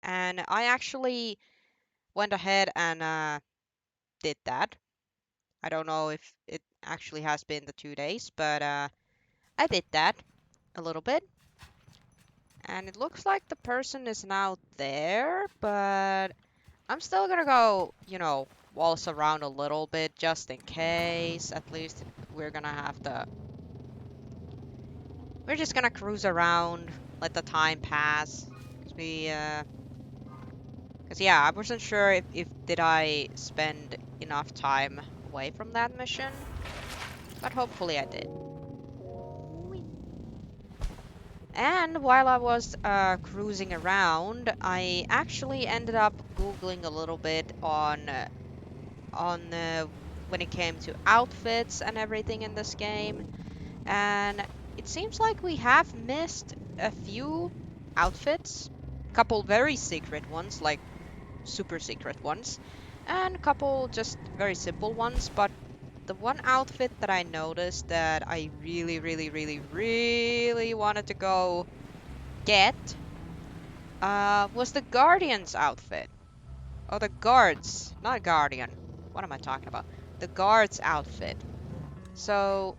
And I actually went ahead and did that. I don't know if it actually has been the 2 days, but I did that a little bit. And it looks like the person is now there, but I'm still gonna go, waltz around a little bit just in case. At least we're gonna have the. We're just gonna cruise around, let the time pass. Cause yeah, I wasn't sure if did I spend enough time away from that mission, but hopefully I did. And while I was cruising around, I actually ended up googling a little bit on when it came to outfits and everything in this game, and it seems like we have missed a few outfits, couple very secret ones, like super secret ones, and a couple just very simple ones. But the one outfit that I noticed that I really, really, really, really wanted to go get was the Guardian's outfit. Oh, the guards, not Guardian. What am I talking about? The guard's outfit. So,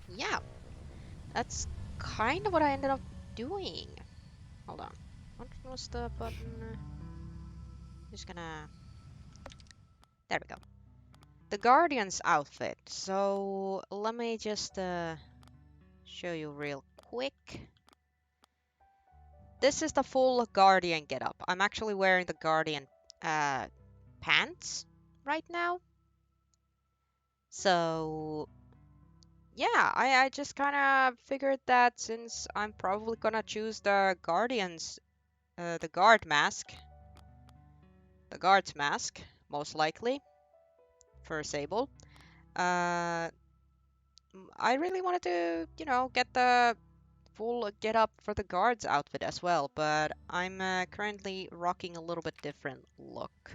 yeah, that's kind of what I ended up doing. Hold on. What was the button? Just gonna. There we go. The Guardian's outfit. So, let me just show you real quick. This is the full Guardian getup. I'm actually wearing the Guardian uh, pants right now. So, yeah, I just kind of figured that since I'm probably gonna choose the the guard's mask, most likely, for Sable, uh, I really wanted to, get the full get up for the guard's outfit as well, but I'm currently rocking a little bit different look.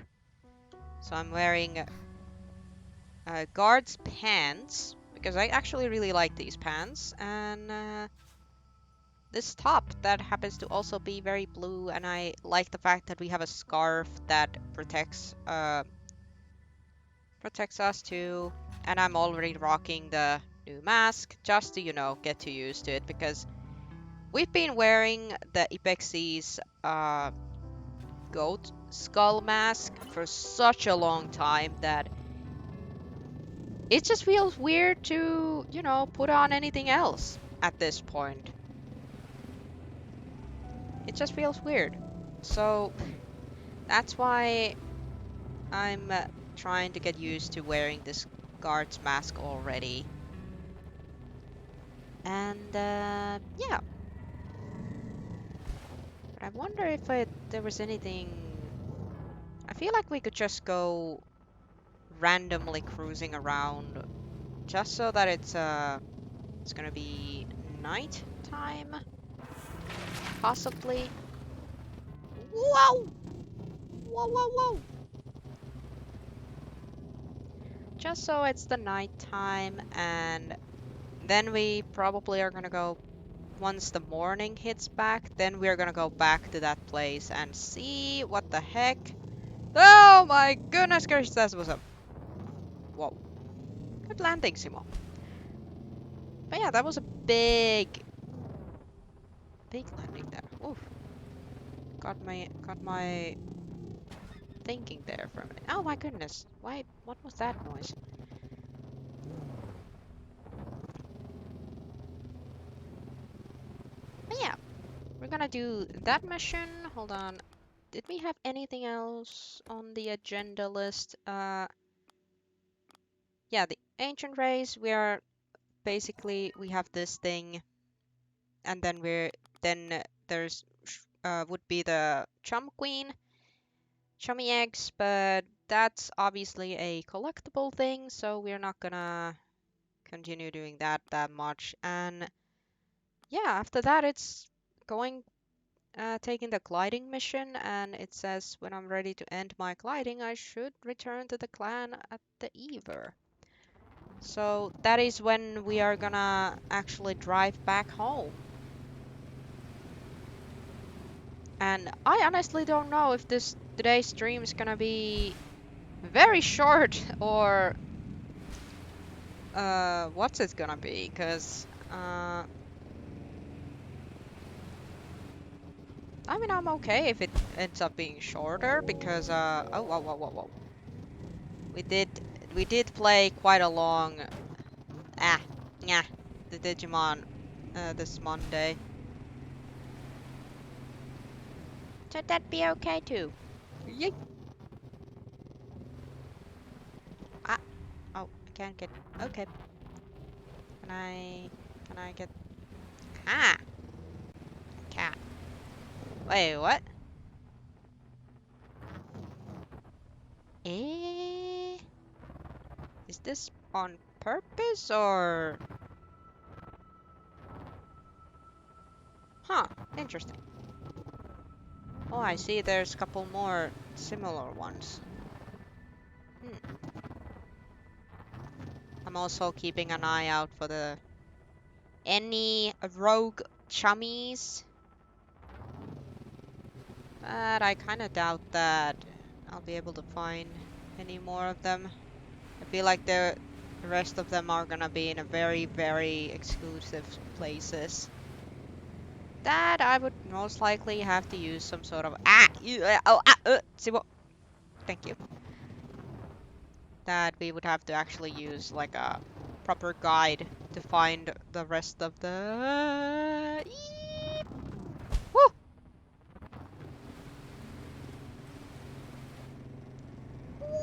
So I'm wearing guard's pants, because I actually really like these pants, and this top that happens to also be very blue, and I like the fact that we have a scarf that protects us too. And I'm already rocking the new mask just to, get too used to it, because we've been wearing the Ipexi's goat skull mask for such a long time that it just feels weird to, put on anything else at this point. It just feels weird. So that's why I'm trying to get used to wearing this guard's mask already. And yeah, but I wonder if there was anything. I feel like we could just go randomly cruising around, just so that it's gonna be night time, possibly. Whoa! Whoa! Whoa! Whoa! Just so it's the night time, and then we probably are gonna go. Once the morning hits back, then we're gonna go back to that place and see what the heck. Oh my goodness gracious, that was a. Whoa. Good landing, Simo. But yeah, that was a big landing there. Oof. Got my thinking there for a minute. Oh my goodness. Why, what was that noise? But yeah, we're gonna do that mission. Hold on. Did we have anything else on the agenda list? Yeah, the ancient race. We have this thing, and then there's would be the chum queen, chummy eggs, but that's obviously a collectible thing, so we're not gonna continue doing that much. And yeah, after that it's going taking the gliding mission, and it says when I'm ready to end my gliding, I should return to the clan at the Ever. So that is when we are gonna actually drive back home. And I honestly don't know if today's stream is gonna be very short or what's it gonna be? Cause I mean I'm okay if it ends up being shorter because oh whoa whoa whoa whoa we did play quite a long yeah the Digimon this Monday. Should that be okay too? Yay! Ah oh I can't get okay. Can I get ah cat? Wait what? Eh? Is this on purpose or? Huh, interesting. Oh, I see there's a couple more similar ones. Hmm. I'm also keeping an eye out for any rogue chummies. But I kind of doubt that I'll be able to find any more of them. I feel like the rest of them are gonna be in a very, very exclusive places. That I would most likely have to use some sort of Sable. Thank you. That we would have to actually use like a proper guide to find the rest of the. Woo!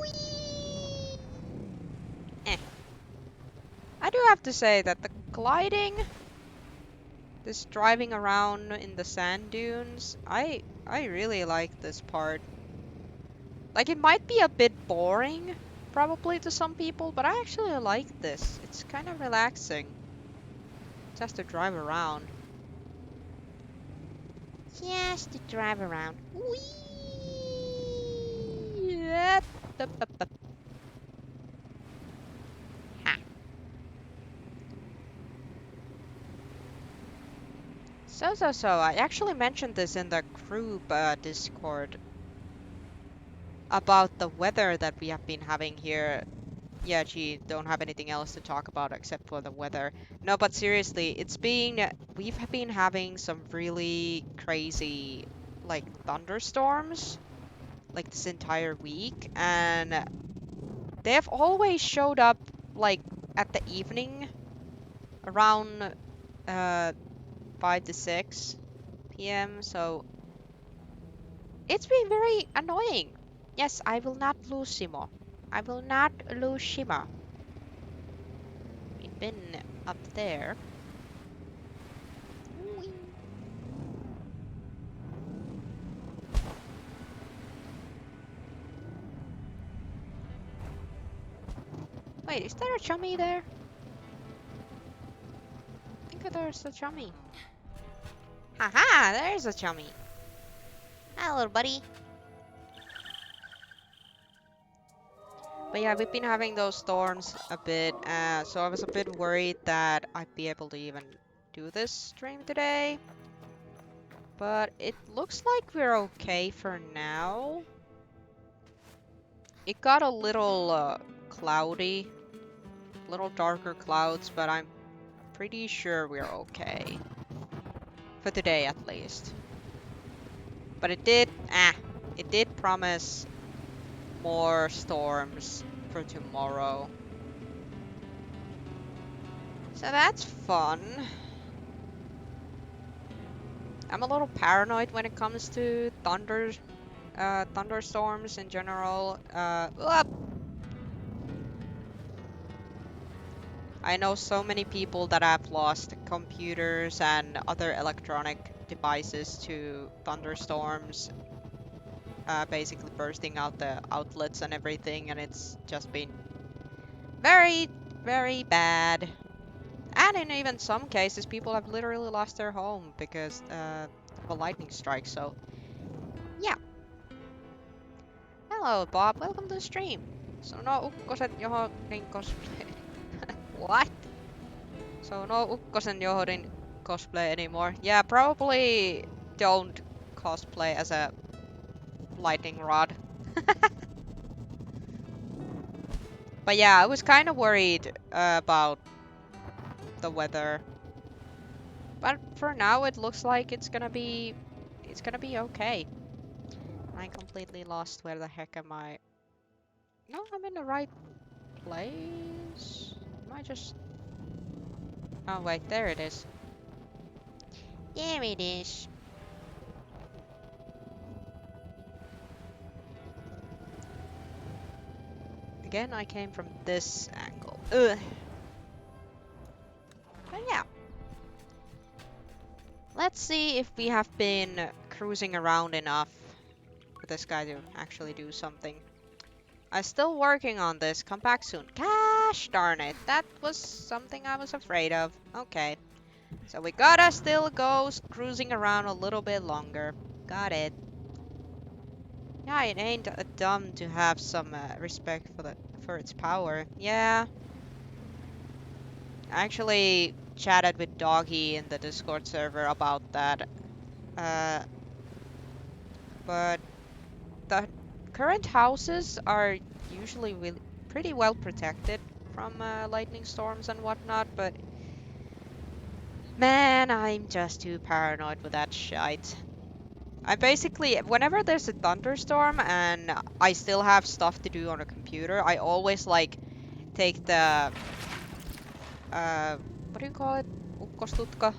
Whee! Eh. I do have to say that the gliding, this driving around in the sand dunes, I really like this part. Like it might be a bit boring, probably to some people, but I actually like this. It's kind of relaxing. Just to drive around. Just to drive around. Whee! Yep. Ha. So, I actually mentioned this in the group Discord about the weather that we have been having here. Yeah, gee, don't have anything else to talk about except for the weather. No, but seriously, we've been having some really crazy, like, thunderstorms, like, this entire week, and they have always showed up, like, at the evening, around, 5 to 6 p.m., so it's been very annoying. Yes, I will not lose Simo. I will not lose Shima. We've been up there. Wait, is there a chummy there? I think there's a chummy. Haha, there's a chummy. Hi, little buddy. But yeah, we've been having those storms a bit, so I was a bit worried that I'd be able to even do this stream today. But it looks like we're okay for now. It got a little cloudy, little darker clouds, but I'm pretty sure we're okay. For today at least. But it did promise more storms for tomorrow. So that's fun. I'm a little paranoid when it comes to thunderstorms in general. I know so many people that have lost computers and other electronic devices to thunderstorms, basically bursting out the outlets and everything, and it's just been very, very bad. And in even some cases, people have literally lost their home because of a lightning strike, so yeah. Hello, Bob. Welcome to the stream. So no ukkosen Johodin cosplay. What? So no ukkosen Johodin cosplay anymore. Yeah, probably don't cosplay as a lightning rod. But yeah, I was kind of worried about the weather. But for now, it looks like it's gonna be okay. I completely lost. Where the heck am I? No, I'm in the right place. Am I just? Oh wait, there it is. There it is. Again, I came from this angle. Ugh. But yeah. Let's see if we have been cruising around enough for this guy to actually do something. I'm still working on this. Come back soon. Gosh darn it. That was something I was afraid of. Okay. So we gotta still go cruising around a little bit longer. Got it. Yeah, it ain't dumb to have some respect for its power. Yeah. I actually chatted with Doggy in the Discord server about that. Uh, but the current houses are usually really pretty well protected from lightning storms and whatnot, but man, I'm just too paranoid with that shite. I basically, whenever there's a thunderstorm and I still have stuff to do on a computer, I always like take the what do you call it? Ukkostutka?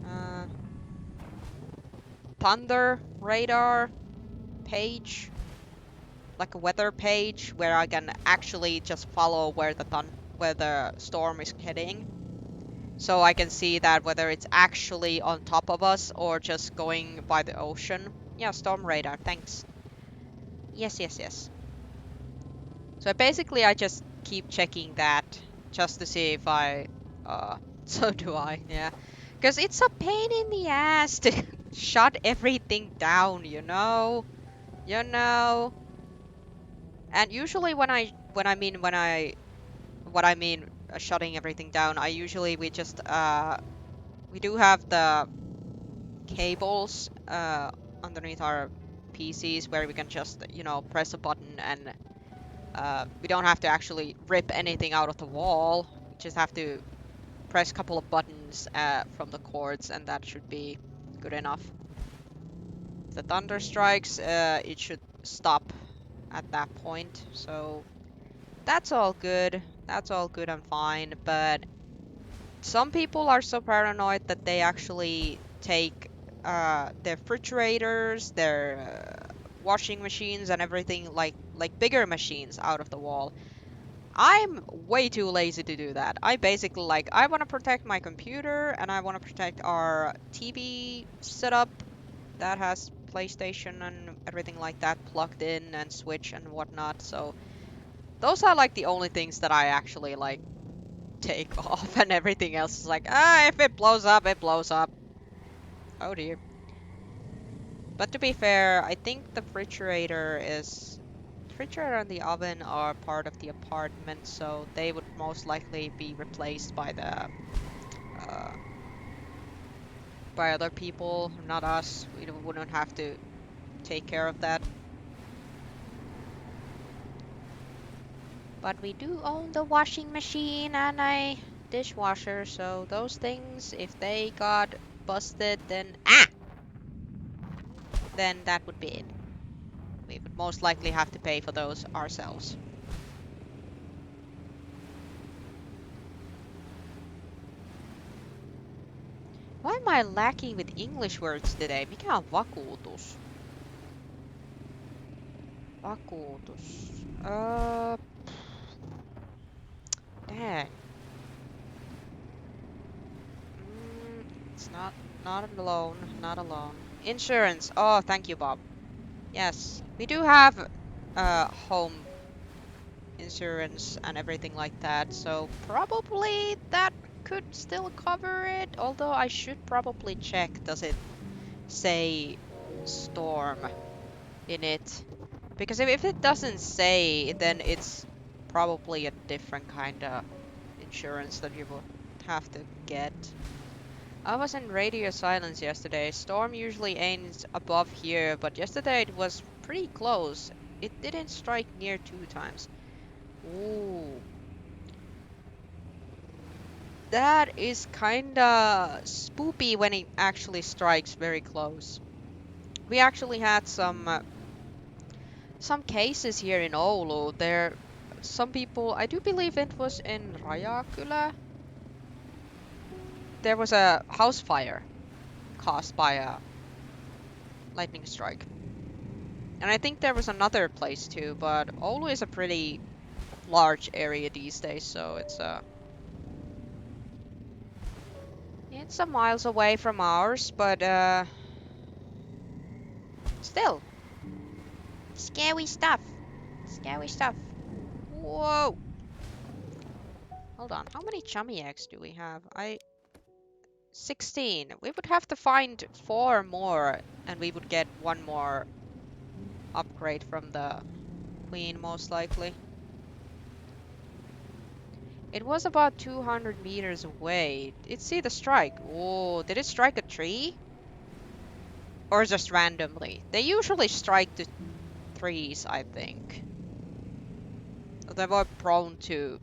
Uh, thunder radar page, like a weather page where I can actually just follow where the storm is heading. So I can see that whether it's actually on top of us or just going by the ocean. Yeah, storm radar, thanks. Yes, yes, yes. So basically I just keep checking that just to see if I so do I, yeah. Because it's a pain in the ass to shut everything down, you know? You know? And usually what I mean shutting everything down, I usually we do have the cables underneath our PCs where we can just, you know, press a button and we don't have to actually rip anything out of the wall. We just have to press a couple of buttons from the cords and that should be good enough. If the thunder strikes, it should stop at that point. So that's all good. That's all good and fine. But some people are so paranoid that they actually take their refrigerators, their washing machines and everything like bigger machines out of the wall. I'm way too lazy to do that. I basically I want to protect my computer and I want to protect our TV setup that has PlayStation and everything like that plugged in and Switch and whatnot. So those are like the only things that I actually like take off and everything else is like, if it blows up, it blows up. Oh dear. But to be fair, I think the refrigerator and the oven are part of the apartment, so they would most likely be replaced by other people, not us. We wouldn't have to take care of that. But we do own the washing machine and a dishwasher, so those things, if they got busted, then that would be it. We would most likely have to pay for those ourselves. Why am I lacking with English words today? Mikä on vakuutus? Vakuutus. Dang. It's not alone. Not alone. Insurance. Oh, thank you, Bob. Yes, we do have home insurance and everything like that, so probably that could still cover it. Although I should probably check. Does it say storm in it? Because if it doesn't say, then it's probably a different kind of insurance that you will have to get. I was in radio silence yesterday. Storm usually aims above here, but yesterday it was pretty close. It didn't strike near 2 times. Ooh. That is kinda spoopy when it actually strikes very close. We actually had some cases here in Oulu. There, some people. I do believe it was in Rajakylä. There was a house fire caused by a lightning strike, and I think there was another place too. But Oulu is a pretty large area these days, so it's some miles away from ours, but still scary stuff. Scary stuff. Whoa! Hold on. How many chummy eggs do we have? 16. We would have to find 4 more, and we would get 1 more upgrade from the queen, most likely. It was about 200 meters away. Did see the strike? Oh, did it strike a tree? Or just randomly? They usually strike the trees, I think. They were prone to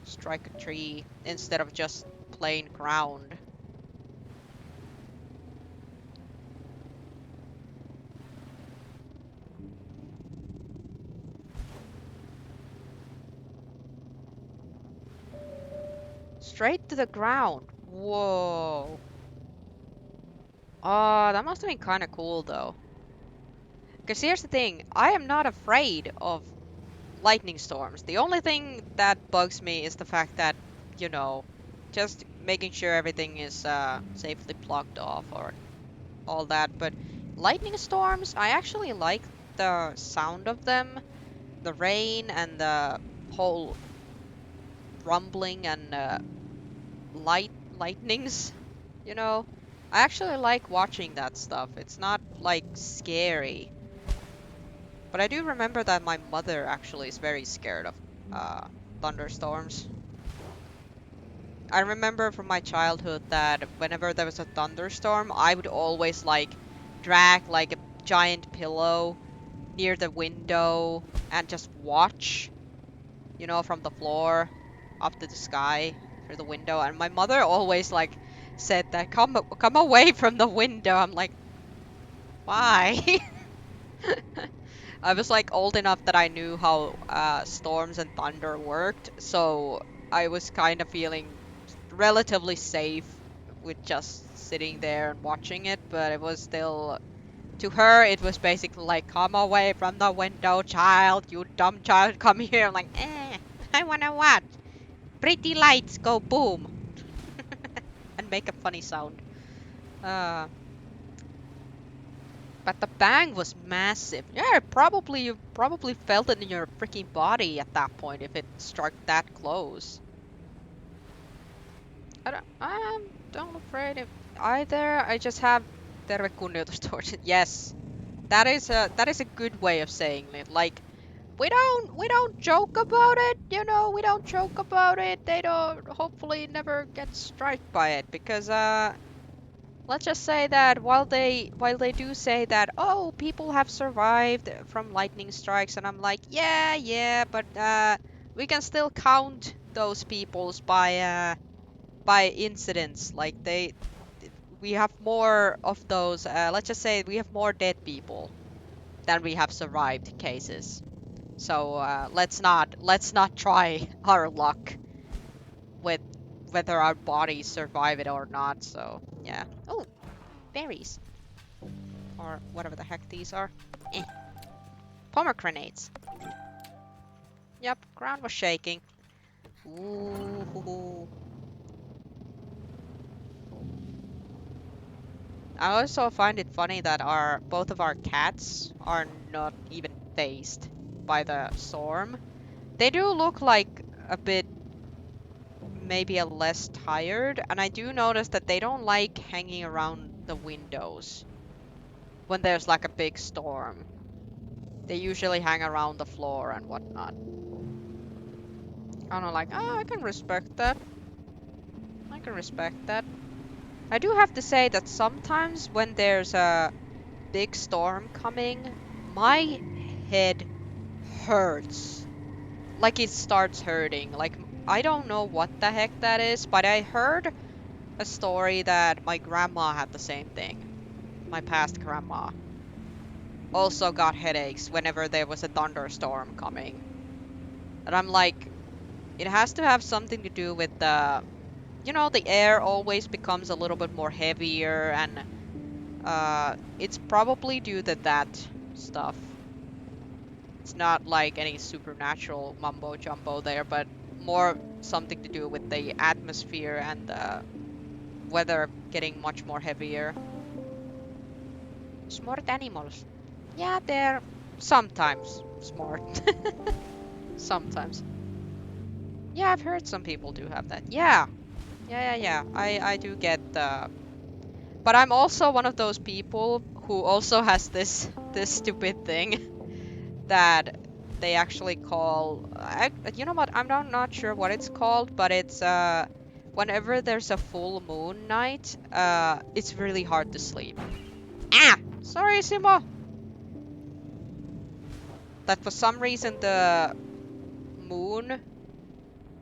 strike a tree instead of just plain ground. Straight to the ground. Whoa. Oh, that must have been kind of cool though. Because here's the thing, I am not afraid of lightning storms. The only thing that bugs me is the fact that, you know, just making sure everything is safely plugged off or all that. But lightning storms, I actually like the sound of them, the rain and the whole rumbling and lightnings, you know. I actually like watching that stuff. It's not like scary. But I do remember that my mother actually is very scared of thunderstorms. I remember from my childhood that whenever there was a thunderstorm, I would always like drag like a giant pillow near the window and just watch, you know, from the floor up to the sky through the window. And my mother always like said that come away from the window. I'm like, why? I was like old enough that I knew how storms and thunder worked, so I was kind of feeling relatively safe with just sitting there and watching it, but it was still, to her, it was basically like, come away from the window, child, you dumb child, come here. I'm like, I wanna watch. Pretty lights go boom. And make a funny sound. Uh, But the bang was massive. Yeah, you probably felt it in your freaking body at that point if it struck that close. I'm afraid of either. I just have terve kunnioitus towards it. Yes, that is a good way of saying it. Like we don't joke about it. You know, we don't joke about it. They don't hopefully never get struck by it because let's just say that while they do say that, oh, people have survived from lightning strikes, and I'm like, yeah, but we can still count those peoples by incidents. Like we have more of those. Let's just say we have more dead people than we have survived cases. So let's not try our luck with whether our bodies survive it or not. So yeah. Oh, berries. Or whatever the heck these are. Eh. Pomegranates. Yep, ground was shaking. Ooh. I also find it funny that both of our cats are not even phased by the storm. They do look like a bit, maybe a less tired, and I do notice that they don't like hanging around the windows when there's like a big storm. They usually hang around the floor and whatnot. I don't know, like, oh, I can respect that. I can respect that. I do have to say that sometimes when there's a big storm coming, my head hurts. Like it starts hurting. Like I don't know what the heck that is, but I heard a story that my grandma had the same thing. My past grandma also got headaches whenever there was a thunderstorm coming. And I'm like, it has to have something to do with the air always becomes a little bit more heavier, and it's probably due to that stuff. It's not like any supernatural mumbo jumbo there, but more something to do with the atmosphere and the weather getting much more heavier. Smart animals. Yeah, they're sometimes smart. Sometimes. Yeah, I've heard some people do have that. Yeah. Yeah. I do get but I'm also one of those people who also has this stupid thing that they actually call you know what? I'm not sure what it's called, but it's whenever there's a full moon night, it's really hard to sleep. Ah, sorry, Simo. That for some reason the moon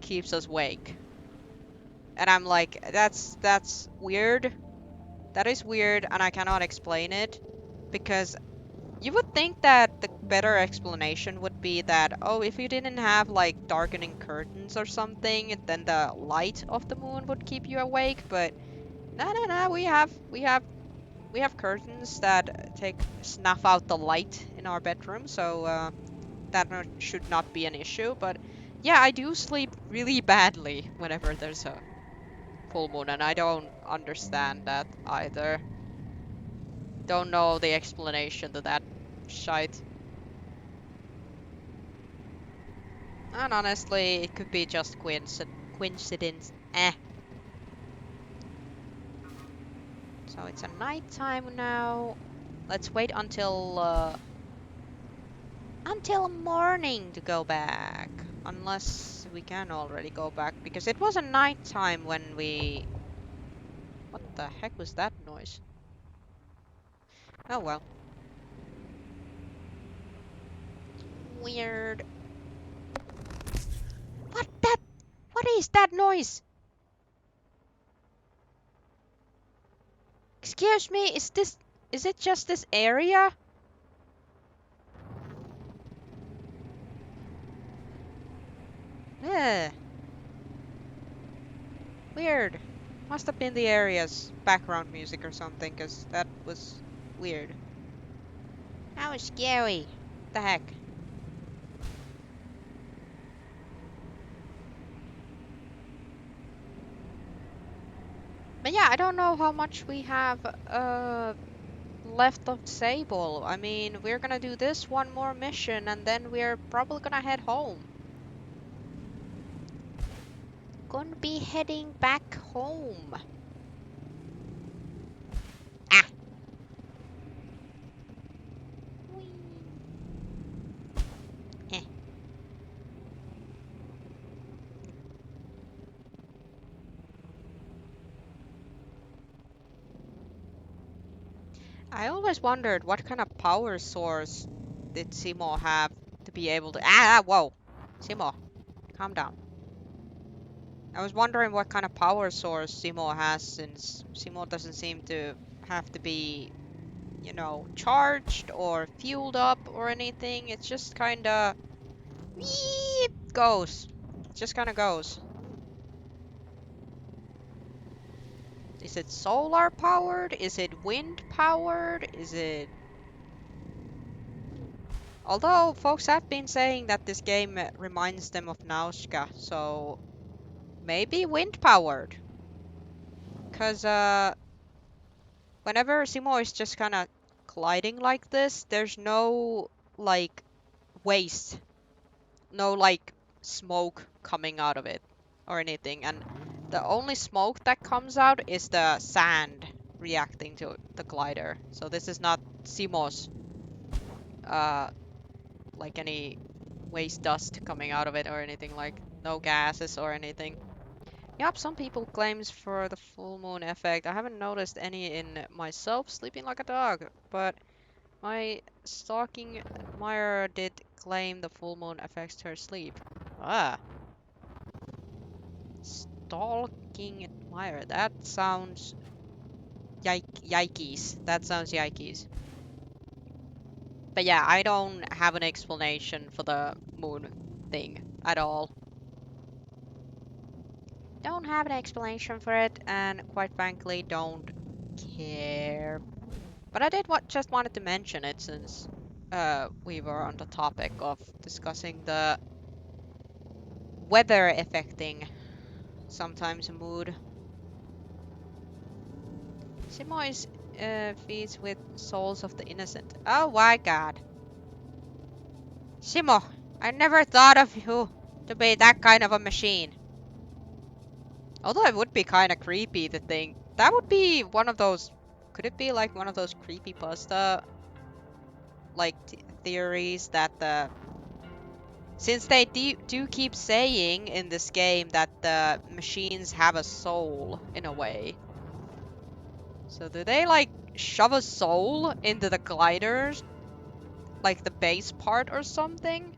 keeps us awake. And I'm like, that's weird. That is weird, and I cannot explain it because you would think that the better explanation would be that, oh, if you didn't have like darkening curtains or something, then the light of the moon would keep you awake. But no, we have curtains that take snuff out the light in our bedroom, so that should not be an issue. But yeah, I do sleep really badly whenever there's a full moon, and I don't understand that either. Don't know the explanation to that shite. And honestly, it could be just coincidence. Eh. So it's a nighttime now. Let's wait until morning to go back. Unless we can already go back, because it was a nighttime when we... What the heck was that noise? Oh well. Weird. What that? What is that noise? Excuse me, is it just this area? Eh, weird. Must have been the area's background music or something, because that was weird. That was scary. What the heck? But yeah, I don't know how much we have left of Sable. I mean, we're gonna do this one more mission and then we're probably gonna head home. Gonna be heading back home. Ah! Whee. Eh. I always wondered what kind of power source did Simo have to be able to... Whoa! Simo, calm down. I was wondering what kind of power source Simo has, since Simo doesn't seem to have to be, charged or fueled up or anything. It's just kinda... goes. It just kinda goes. Is it solar powered? Is it wind powered? Is it... Although folks have been saying that this game reminds them of Nausica, so maybe wind powered. Cause whenever Simo is just kind of gliding like this, there's no like waste, no like smoke coming out of it or anything, and the only smoke that comes out is the sand reacting to the glider. So this is not Simo's uh like any waste dust coming out of it or anything, like no gases or anything. Yup, some people claims for the full moon effect. I haven't noticed any in myself sleeping like a dog, but my stalking admirer did claim the full moon affects her sleep. Ah, stalking admirer. That sounds yikes. That sounds yikes. But yeah, I don't have an explanation for the moon thing at all. Don't have an explanation for it, and quite frankly, don't care. But I did just wanted to mention it since we were on the topic of discussing the weather affecting sometimes mood. Simo feeds with souls of the innocent. Oh my god. Simo, I never thought of you to be that kind of a machine. Although it would be kind of creepy to think. That would be one of those... Could it be like one of those creepypasta like theories that the... Since they do keep saying in this game that the machines have a soul in a way. So do they like shove a soul into the gliders? Like the base part or something?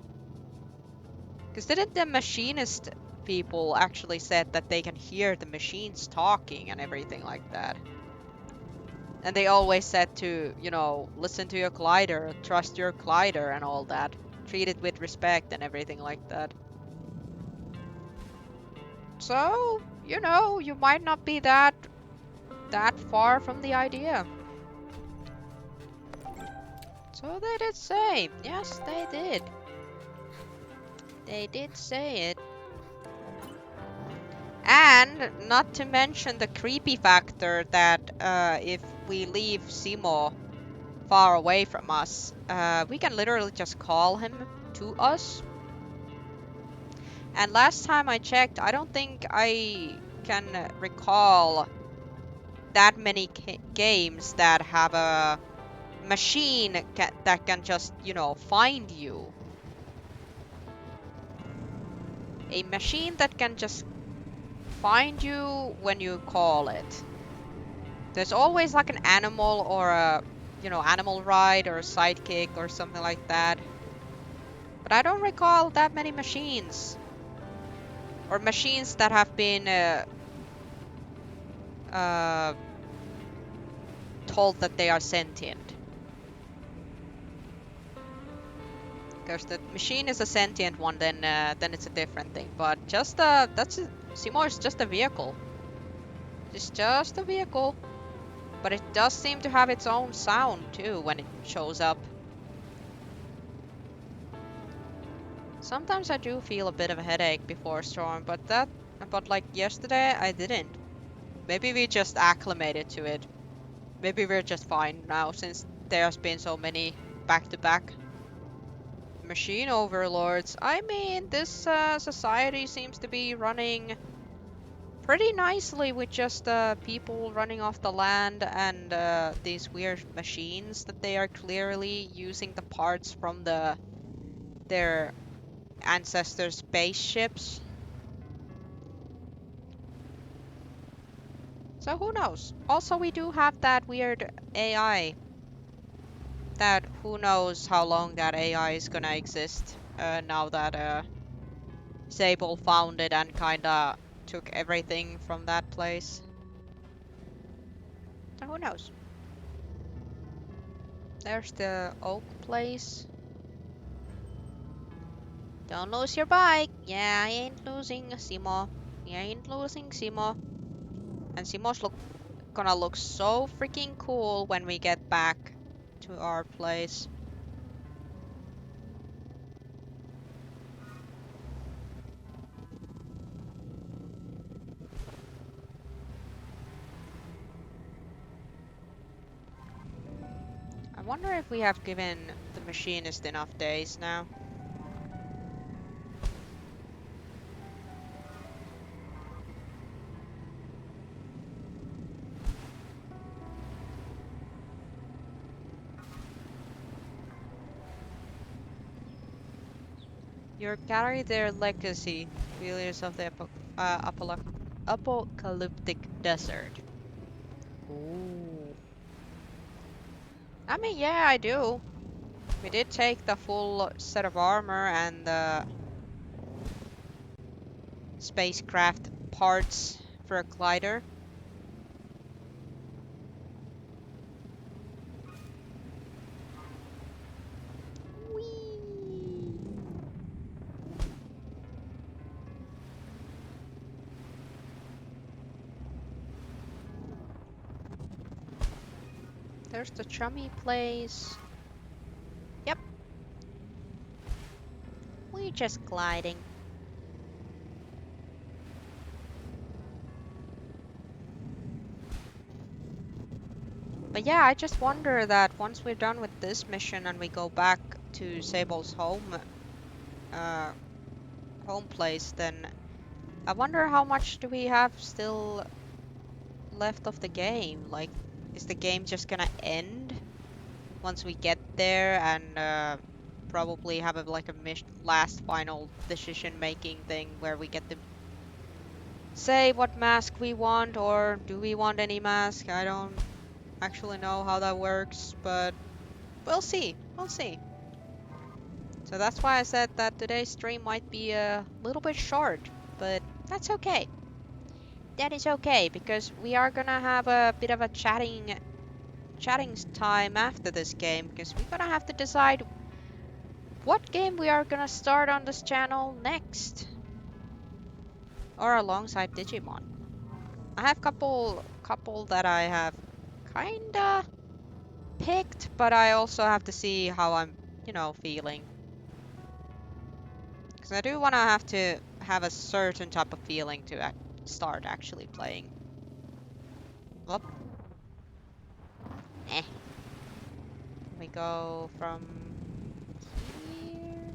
Because didn't the machinist people actually said that they can hear the machines talking and everything like that? And they always said to, you know, listen to your glider, trust your glider and all that. Treat it with respect and everything like that. So, you know, you might not be that far from the idea. So they did say. Yes, they did. They did say it. And not to mention the creepy factor that if we leave Simo far away from us, we can literally just call him to us. And last time I checked, I don't think I can recall that many games that have a machine that can just, you know, find you. A machine that can just find you when you call it. There's always like an animal or a, you know, animal ride or a sidekick or something like that. But I don't recall that many machines. Or machines that have been uh, told that they are sentient. Because the machine is a sentient one, then it's a different thing. But just Seymour is just a vehicle. It's just a vehicle. But it does seem to have its own sound too when it shows up. Sometimes I do feel a bit of a headache before storm, but like yesterday I didn't. Maybe we just acclimated to it. Maybe we're just fine now since there's been so many back-to-back machine overlords. I mean, this society seems to be running pretty nicely with just people running off the land and these weird machines that they are clearly using the parts from their ancestors' spaceships. So who knows? Also, we do have that weird AI. That who knows how long that AI is gonna exist now that Sable found it and kinda took everything from that place. So who knows? There's the oak place. Don't lose your bike. Yeah, I ain't losing Simo. I ain't losing Simo. And Simo's gonna look so freaking cool when we get back to our place. I wonder if we have given the machinist enough days now. You carry their legacy, failures of the Apollo. apocalyptic desert. Ooh. I mean, yeah, I do. We did take the full set of armor and the spacecraft parts for a glider. Whee! There's the chummy place. Yep. We're just gliding. But yeah, I just wonder that once we're done with this mission and we go back to Sable's uh, home place, then I wonder how much do we have still left of the game? Like, is the game just gonna end once we get there and probably have like a last final decision making thing where we get to say what mask we want, or do we want any mask? I don't actually know how that works, but we'll see. We'll see. So that's why I said that today's stream might be a little bit short, but that's okay. That is okay, because we are gonna have a bit of a chatting time after this game, because we're gonna have to decide what game we are gonna start on this channel next. Or alongside Digimon. I have couple that I have kinda picked, but I also have to see how I'm, feeling. Because I do wanna have to have a certain type of feeling to start actually playing. Whoop. Eh. We go from here.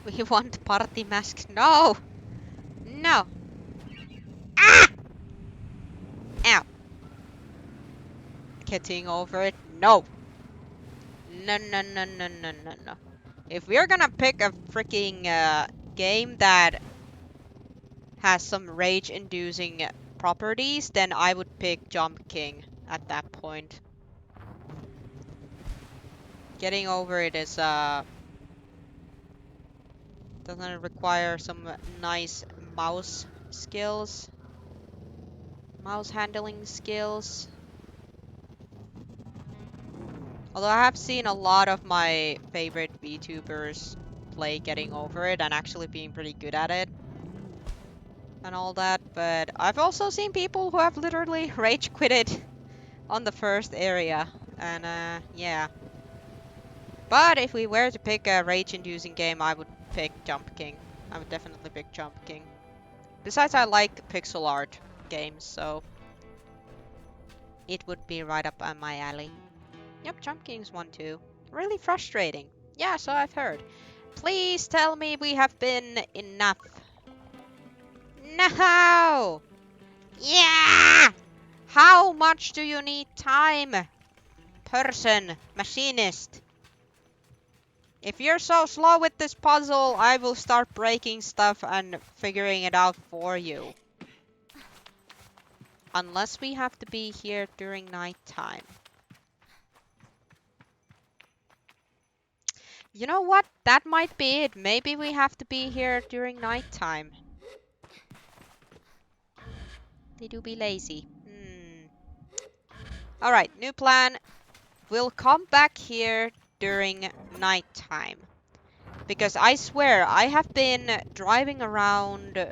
We want party mask. No! No! Ah! Ow. Getting over it. No! No, no, no, no, no, no, no. If we're gonna pick a freaking game that has some rage-inducing properties, then I would pick Jump King at that point. Getting over it is doesn't require some nice mouse skills, mouse handling skills. Although I have seen a lot of my favorite VTubers play Getting Over It and actually being pretty good at it and all that, but I've also seen people who have literally rage quitted on the first area, and yeah. But if we were to pick a rage-inducing game, I would pick Jump King. I would definitely pick Jump King. Besides, I like pixel art games, so it would be right up my alley. Yep, Jump King's one too. Really frustrating. Yeah, so I've heard. Please tell me we have been enough. No! Yeah! How much do you need time? Person, machinist. If you're so slow with this puzzle, I will start breaking stuff and figuring it out for you. Unless we have to be here during nighttime. You know what? That might be it. Maybe we have to be here during nighttime. They do be lazy. Alright, new plan. We'll come back here during nighttime. Because I swear, I have been driving around,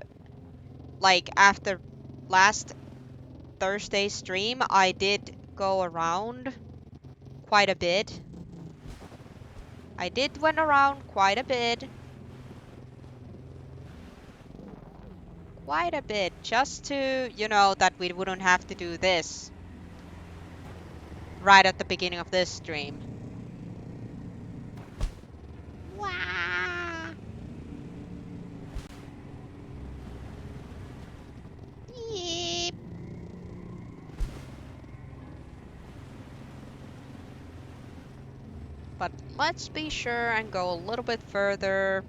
like, after last Thursday stream, I did go around quite a bit. I did went around quite a bit. Quite a bit, just to, that we wouldn't have to do this right at the beginning of this stream. Wah! Yeep. But let's be sure and go a little bit further.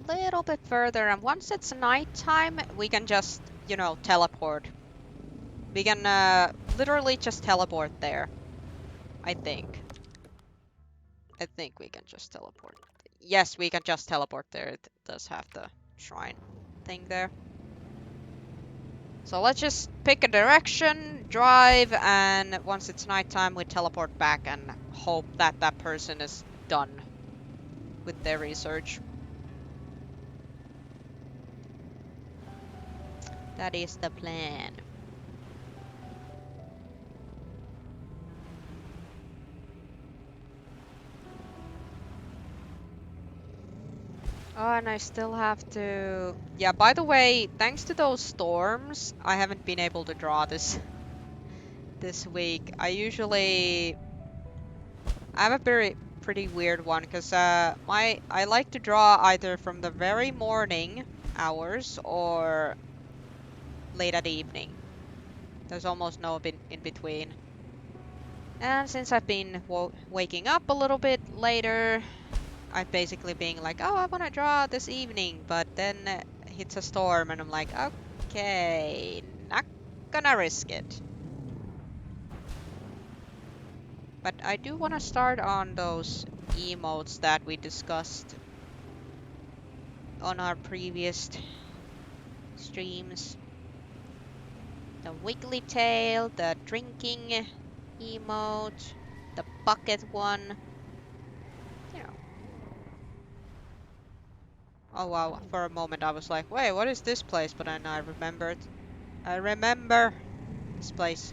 Little bit further, and once it's nighttime, we can just, you know, teleport. We can literally just teleport there. I think. I think we can just teleport. Yes, we can just teleport there. It does have the shrine thing there. So let's just pick a direction, drive, and once it's nighttime, we teleport back and hope that that person is done with their research. That is the plan. Oh, and I still have to... Yeah, by the way, thanks to those storms, I haven't been able to draw this week. I have a pretty weird one, because I like to draw either from the very morning hours or late at evening. There's almost no in between. And since I've been waking up a little bit later, I've basically been like, oh, I want to draw this evening, but then hits a storm and I'm like, okay, not gonna risk it. But I do want to start on those emotes that we discussed on our previous streams. The wiggly tail, the drinking emote, the bucket one. You know. Oh wow, for a moment I was like, wait, what is this place? But then I remembered. I remember this place.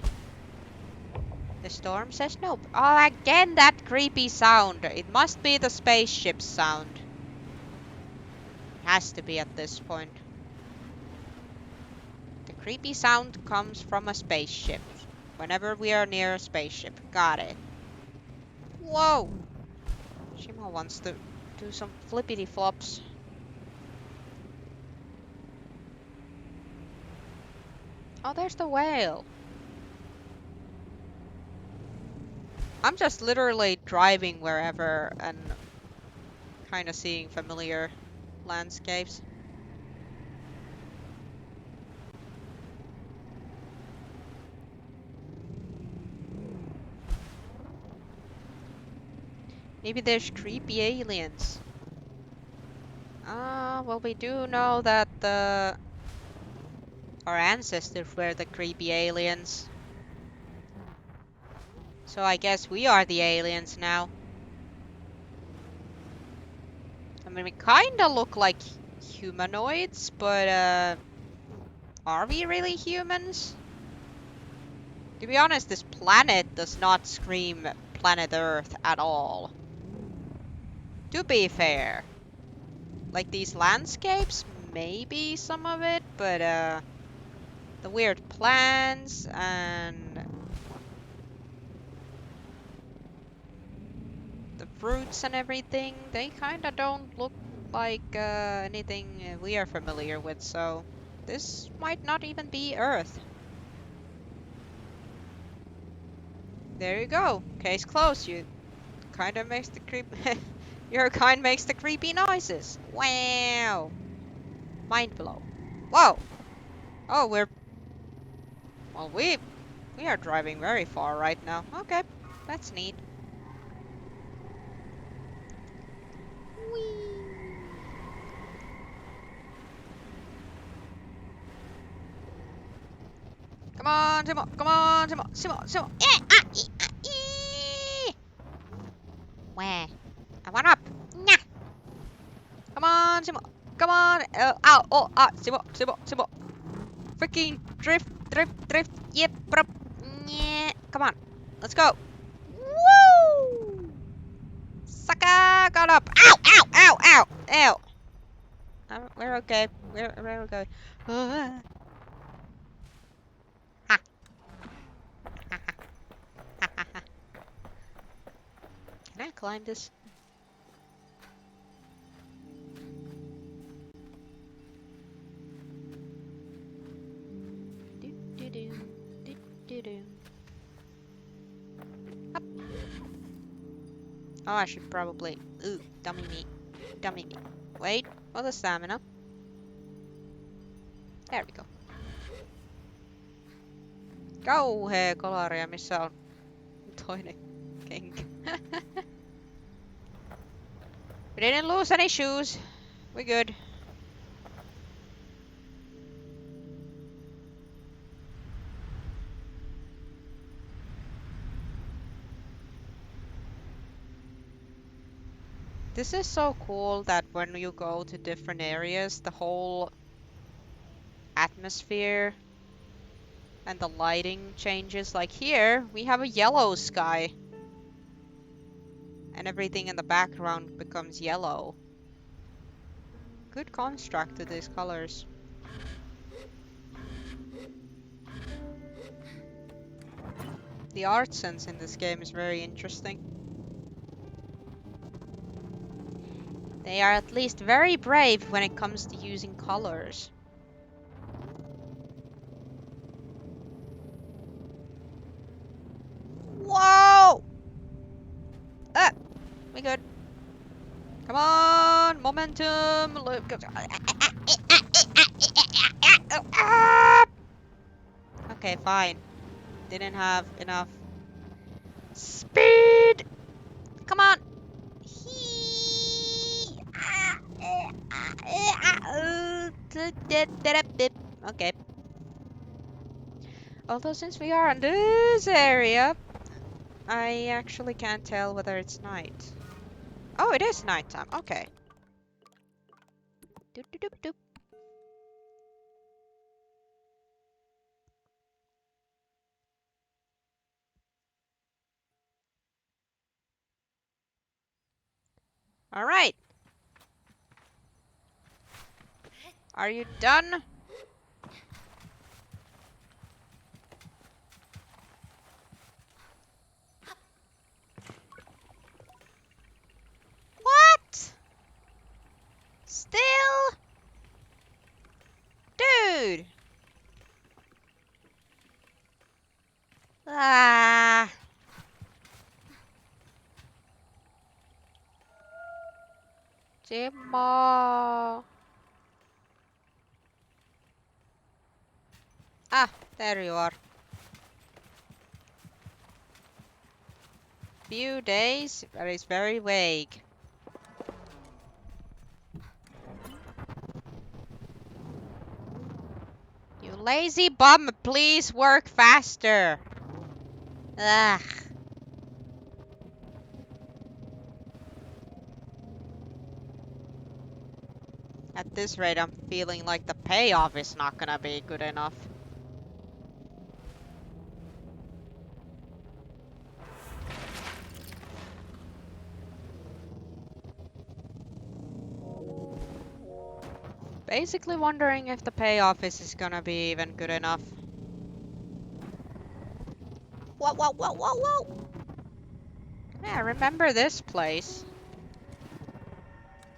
The storm says no. Oh, again that creepy sound. It must be the spaceship sound. Has to be at this point. The creepy sound comes from a spaceship. Whenever we are near a spaceship. Got it. Whoa! Shima wants to do some flippity flops. Oh, there's the whale. I'm just literally driving wherever and kind of seeing familiar landscapes. Maybe there's creepy aliens. Well, we do know that our ancestors were the creepy aliens. So I guess we are the aliens now. I mean, we kinda look like humanoids, but are we really humans? To be honest, this planet does not scream planet Earth at all. To be fair. Like these landscapes, maybe some of it, but the weird plants and the fruits and everything, they kinda don't look like anything we are familiar with, so this might not even be Earth. There you go. Case closed. You kinda makes the creep your kind makes the creepy noises. Wow. Mind blow. Whoa. Oh, well, we are driving very far right now. Okay. That's neat. Whee. Come on, Simo! Come on, Simo! Simo! Where? I want up! Nah! Come on, Simo! Come on! Ow! Oh! Ah! Simo! Freaking drift! Yep! Brup. Yeah! Come on! Let's go! Woo! Sucker! Got up! Ow! We're okay. We're okay. Ha. Can I climb this? Do. Oh, I should probably... Ooh, dummy me. Dummy me. Wait, for the stamina. There we go. Kauhea kolaria, missä on toinen kenkä. We didn't lose any shoes. We're good. This is so cool that when you go to different areas, the whole atmosphere and the lighting changes. Like here, we have a yellow sky. And everything in the background becomes yellow. Good construct to these colors. The art sense in this game is very interesting. They are at least very brave when it comes to using colors. Whoa! Ah! We good. Come on! Momentum! Okay, fine. Didn't have enough speed! Come on! Okay. Although since we are in this area, I actually can't tell whether it's night. Oh, it is nighttime. Okay. Doop, doop, doop, doop. All right. Are you done? What? Still? Dude. Ah. Timo. Ah, there you are. Few days, but it's very vague. You lazy bum, please work faster. Ugh. At this rate, I'm feeling like the payoff is not gonna be good enough. Basically wondering if the payoff is gonna be even good enough. Whoa, whoa, whoa, whoa, whoa! Yeah, I remember this place.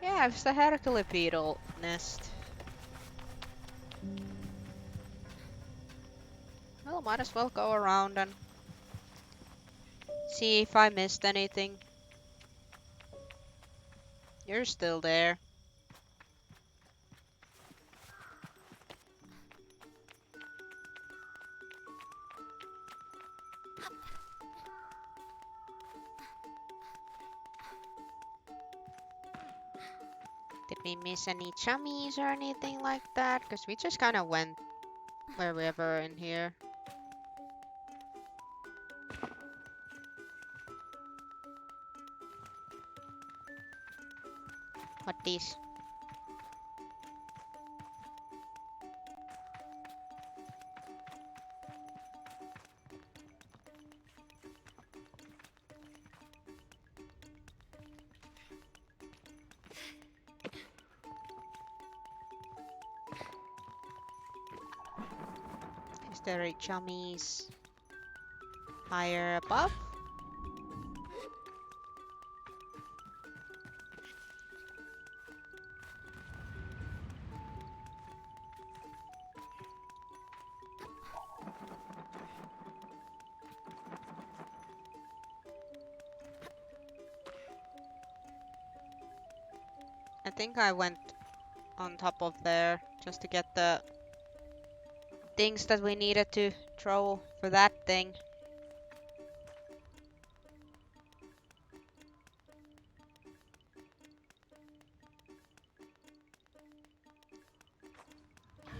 Yeah, it's the Herculepedal nest. Well, might as well go around and see if I missed anything. You're still there. Did we miss any chummies or anything like that? Because we just kind of went wherever in here. What these? Is there a chummies higher above? I think I went on top of there just to get the things that we needed to throw for that thing.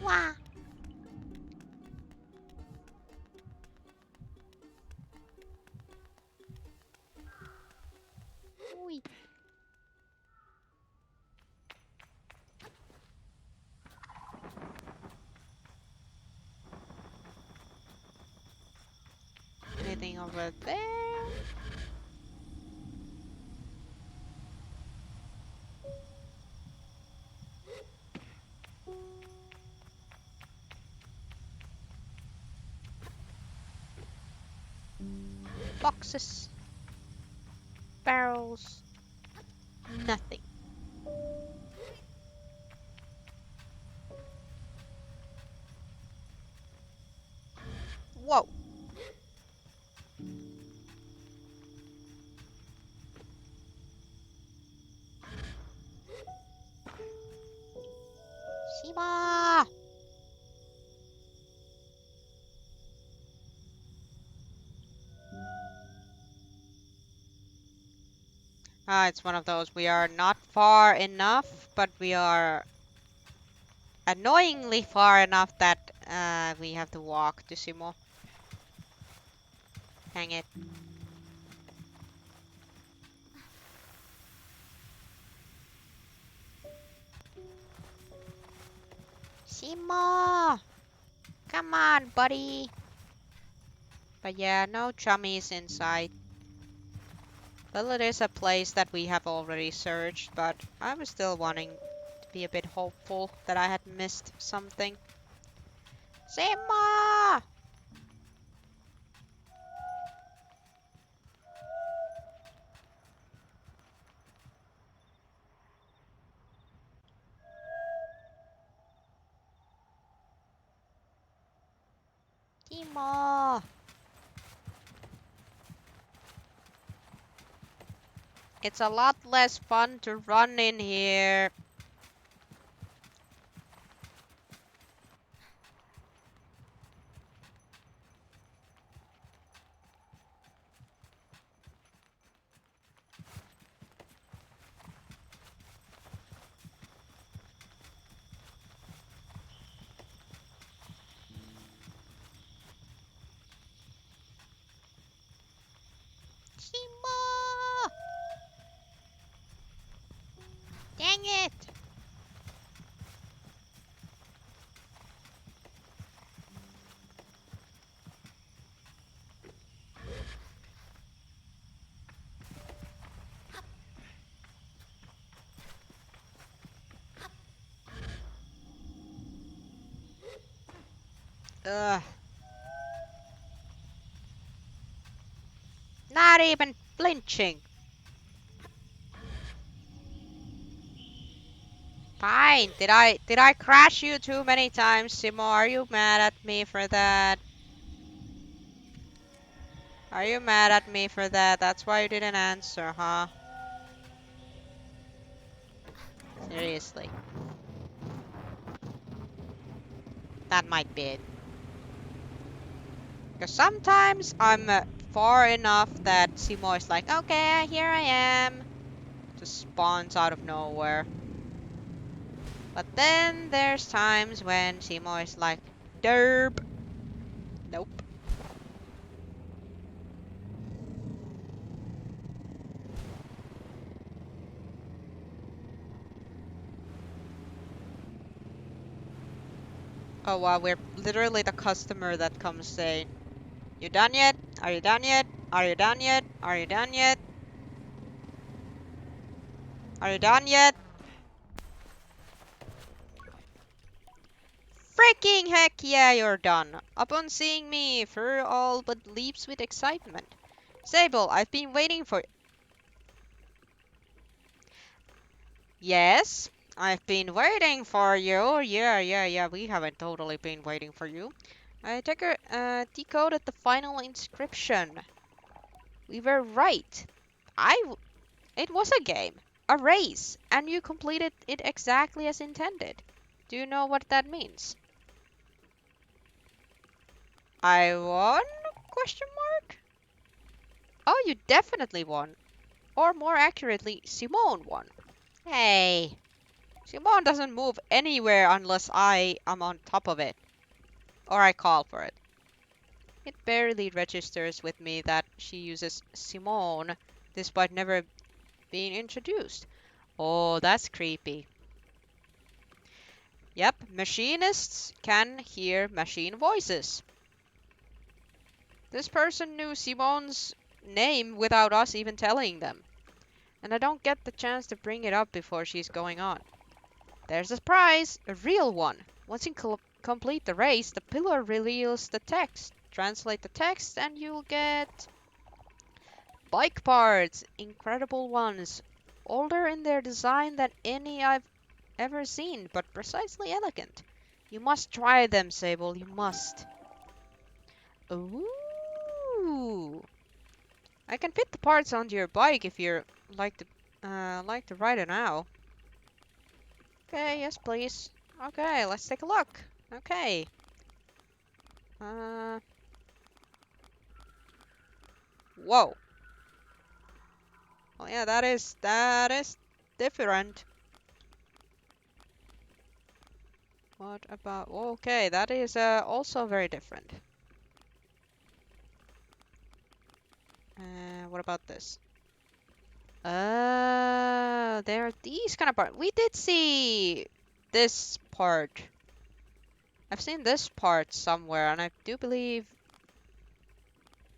Wah! Oi. Anything over there? Boxes. Barrels. Nothing. Whoa. Shima! Ah, it's one of those. We are not far enough, but we are annoyingly far enough that we have to walk to Simo. Hang it. Simo! Come on, buddy! But yeah, no chummies inside. Well, it is a place that we have already searched, but I was still wanting to be a bit hopeful that I had missed something. Simo! Simo! It's a lot less fun to run in here. Simo! Dang it! Ugh. Not even flinching. Fine. Did I crash you too many times, Simo? Are you mad at me for that? Are you mad at me for that? That's why you didn't answer, huh? Seriously. That might be it. Because sometimes I'm far enough that Simo is like, okay, here I am. Just spawns out of nowhere. But then there's times when Simo is like, derp. Nope. Oh wow, we're literally the customer that comes saying, you done yet? Are you done yet? Are you done yet? Are you done yet? Are you done yet? Freaking heck yeah, you're done. Upon seeing me, Fur all but leaps with excitement. Sable, I've been waiting for... Yes, I've been waiting for you. Yeah, we haven't totally been waiting for you. I decoded the final inscription. We were right. It was a game. a race, and you completed it exactly as intended. Do you know what that means? I won? Question mark? Oh, you definitely won. Or more accurately, Simone won. Hey, Simone doesn't move anywhere unless I am on top of it. Or I call for it. It barely registers with me that she uses Simone despite never being introduced. Oh, that's creepy. Yep, machinists can hear machine voices. This person knew Simone's name without us even telling them. And I don't get the chance to bring it up before she's going on. There's a prize, a real one. Once you complete the race, the pillar reveals the text. Translate the text and you'll get bike parts, incredible ones. Older in their design than any I've ever seen, but precisely elegant. You must try them, Sable, you must. Ooh. I can fit the parts onto your bike if you're like to ride it now. Okay, yes please. Okay, let's take a look. Okay. Uh Whoa. Well yeah, that is different. What about okay, that is also very different. What about this? There are these kind of parts. We did see this part. I've seen this part somewhere, and I do believe...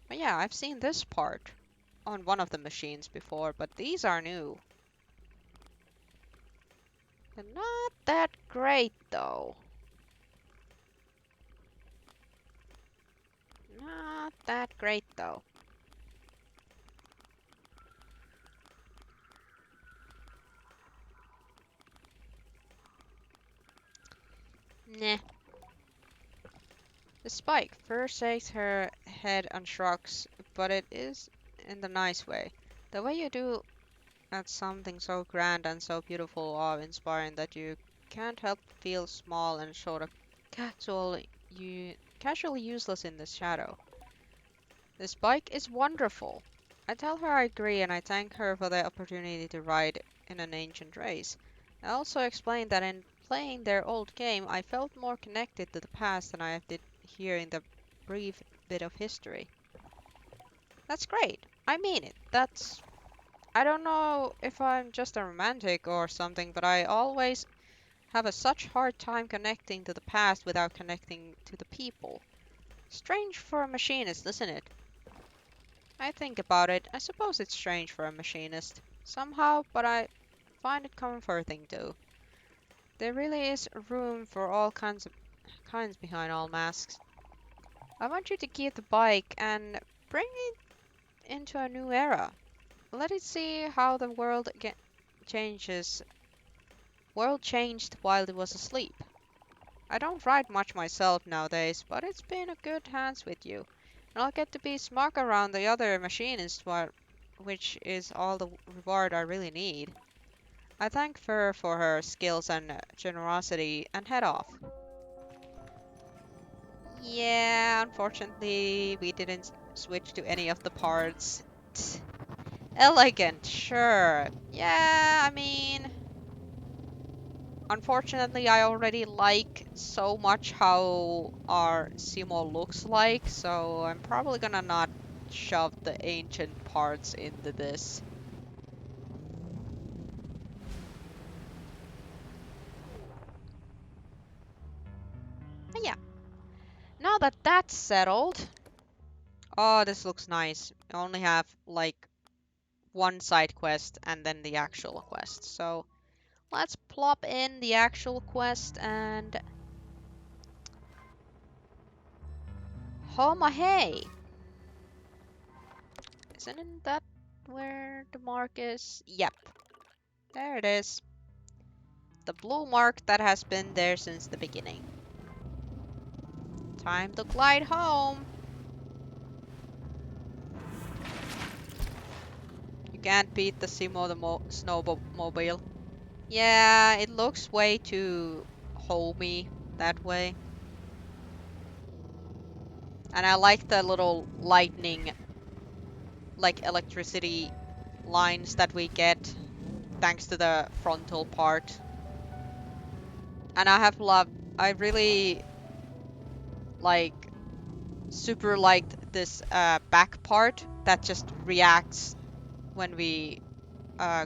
But yeah, I've seen this part on one of the machines before, but these are new. They're not that great, though. Not that great, though. Nah. The spike first shakes her head and shrugs, but it is in the nice way. The way you do at something so grand and so beautiful, awe-inspiring that you can't help feel small and sort of casually useless in the shadow. This bike is wonderful. I tell her I agree and I thank her for the opportunity to ride in an ancient race. I also explain that in playing their old game I felt more connected to the past than I did here in the brief bit of history. That's great. I mean it. I don't know if I'm just a romantic or something, but I always have a such hard time connecting to the past without connecting to the people. Strange for a machinist, isn't it? I think about it. I suppose it's strange for a machinist. Somehow, but I find it comforting too. There really is room for all kinds behind all masks. I want you to keep the bike and bring it into a new era. Let it see how the changes. World changed while it was asleep. I don't ride much myself nowadays, but it's been a good hands with you. And I'll get to be smug around the other machinists, which is all the reward I really need. I thank her for her skills and generosity and head off. Yeah, unfortunately, we didn't switch to any of the parts. Elegant, sure. Yeah, I mean... Unfortunately, I already like so much how our Simo looks like, so I'm probably gonna not shove the ancient parts into this. But yeah, now that that's settled... Oh, this looks nice. I only have, like, one side quest and then the actual quest. So, let's plop in the actual quest and... Homa hey! Isn't that where the mark is? Yep. There it is. The blue mark that has been there since the beginning. Time to glide home. You You can't beat the Simo the snowmobile. Yeah, it looks way too homey that way. And I like the little lightning, like electricity lines that we get thanks to the frontal part. And I really like super liked this back part that just reacts when we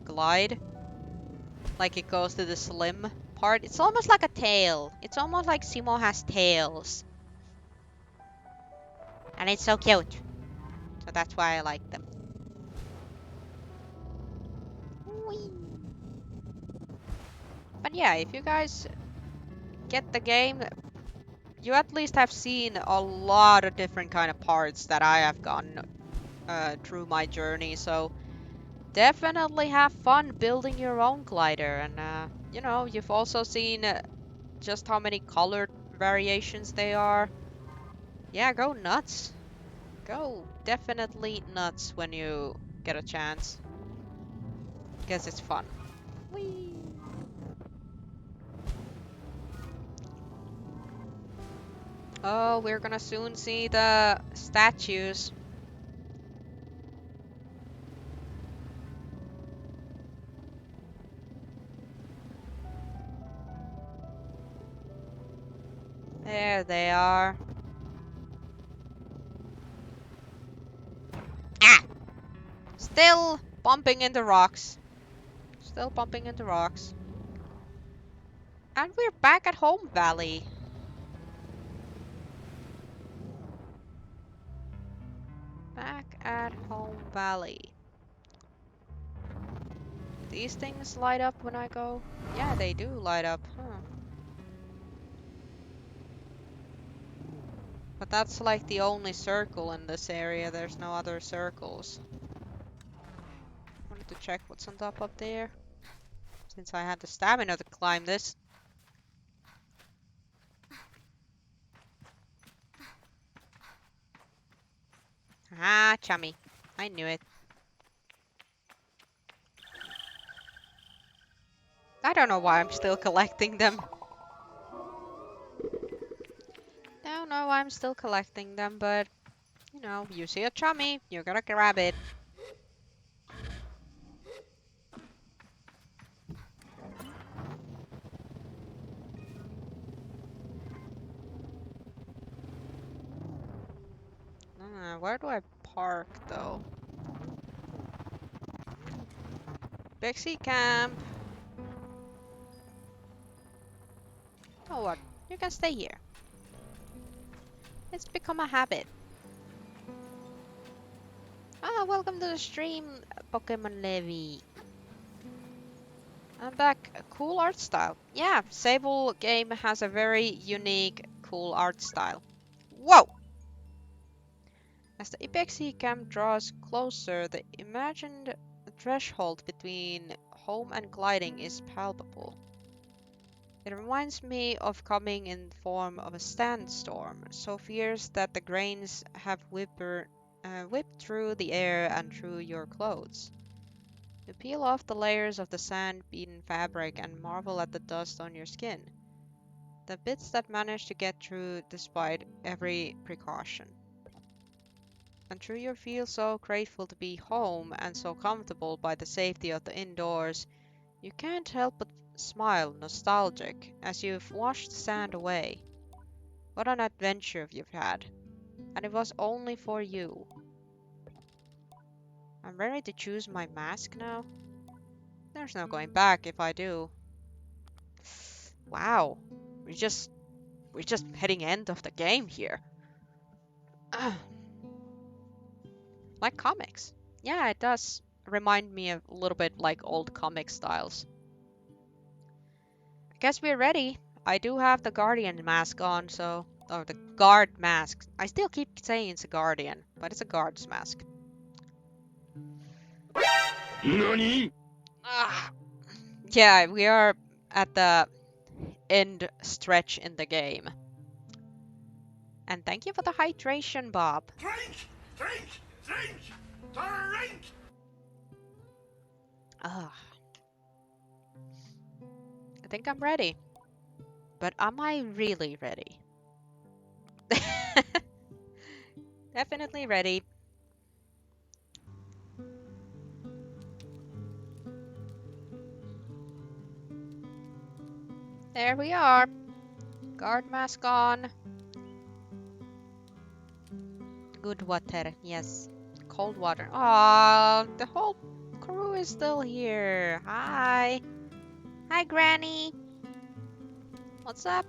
glide. Like it goes to the slim part. It's almost like a tail. It's almost like Simo has tails. And it's so cute. So that's why I like them. Whee! But yeah, if you guys get the game, you at least have seen a lot of different kind of parts that I have gone through my journey. So definitely have fun building your own glider. And you know, you've also seen just how many color variations they are. Yeah, go nuts. Go definitely nuts when you get a chance. Because it's fun. Whee! Oh, we're gonna soon see the statues. There they are. Ah! Still bumping into rocks. Still bumping into rocks. And we're back at Home Valley. Back at Home Valley. These things light up when I go? Yeah, they do light up, huh? But that's like the only circle in this area. There's no other circles. Wanted to check what's on top up there. Since I had the stamina to climb this. Ah, chummy. I knew it. I don't know why I'm still collecting them. Don't know why I'm still collecting them, but you know, you see a chummy, you're gonna grab it. Where do I park though? Pixie camp. Oh what? You can stay here. It's become a habit. Ah, welcome to the stream, Pokemon Levy. I'm back. A cool art style. Yeah, Sable game has a very unique, cool art style. Whoa! As the Ipexi camp draws closer, the imagined threshold between home and gliding is palpable. It reminds me of coming in the form of a sandstorm, so fierce that the grains have whipped through the air and through your clothes. You peel off the layers of the sand-beaten fabric and marvel at the dust on your skin, the bits that manage to get through despite every precaution. And through you feel so grateful to be home and so comfortable by the safety of the indoors, you can't help but smile nostalgic as you've washed the sand away. What an adventure you've had. And it was only for you. I'm ready to choose my mask now. There's no going back if I do. Wow. We're just heading end of the game here. Like comics. Yeah, it does remind me of a little bit like old comic styles. I guess we're ready. I do have the Guardian mask on, so... Or the guard mask. I still keep saying it's a Guardian, but it's a guard's mask. NANI? Ah. Yeah, we are at the end stretch in the game. And thank you for the hydration, Bob. Drink! Drink! Drink! Drink! Ugh. I think I'm ready. But am I really ready? Definitely ready. There we are. Guard mask on. Good water, yes. Cold water. Aw, the whole crew is still here. Hi. Hi, Granny. What's up?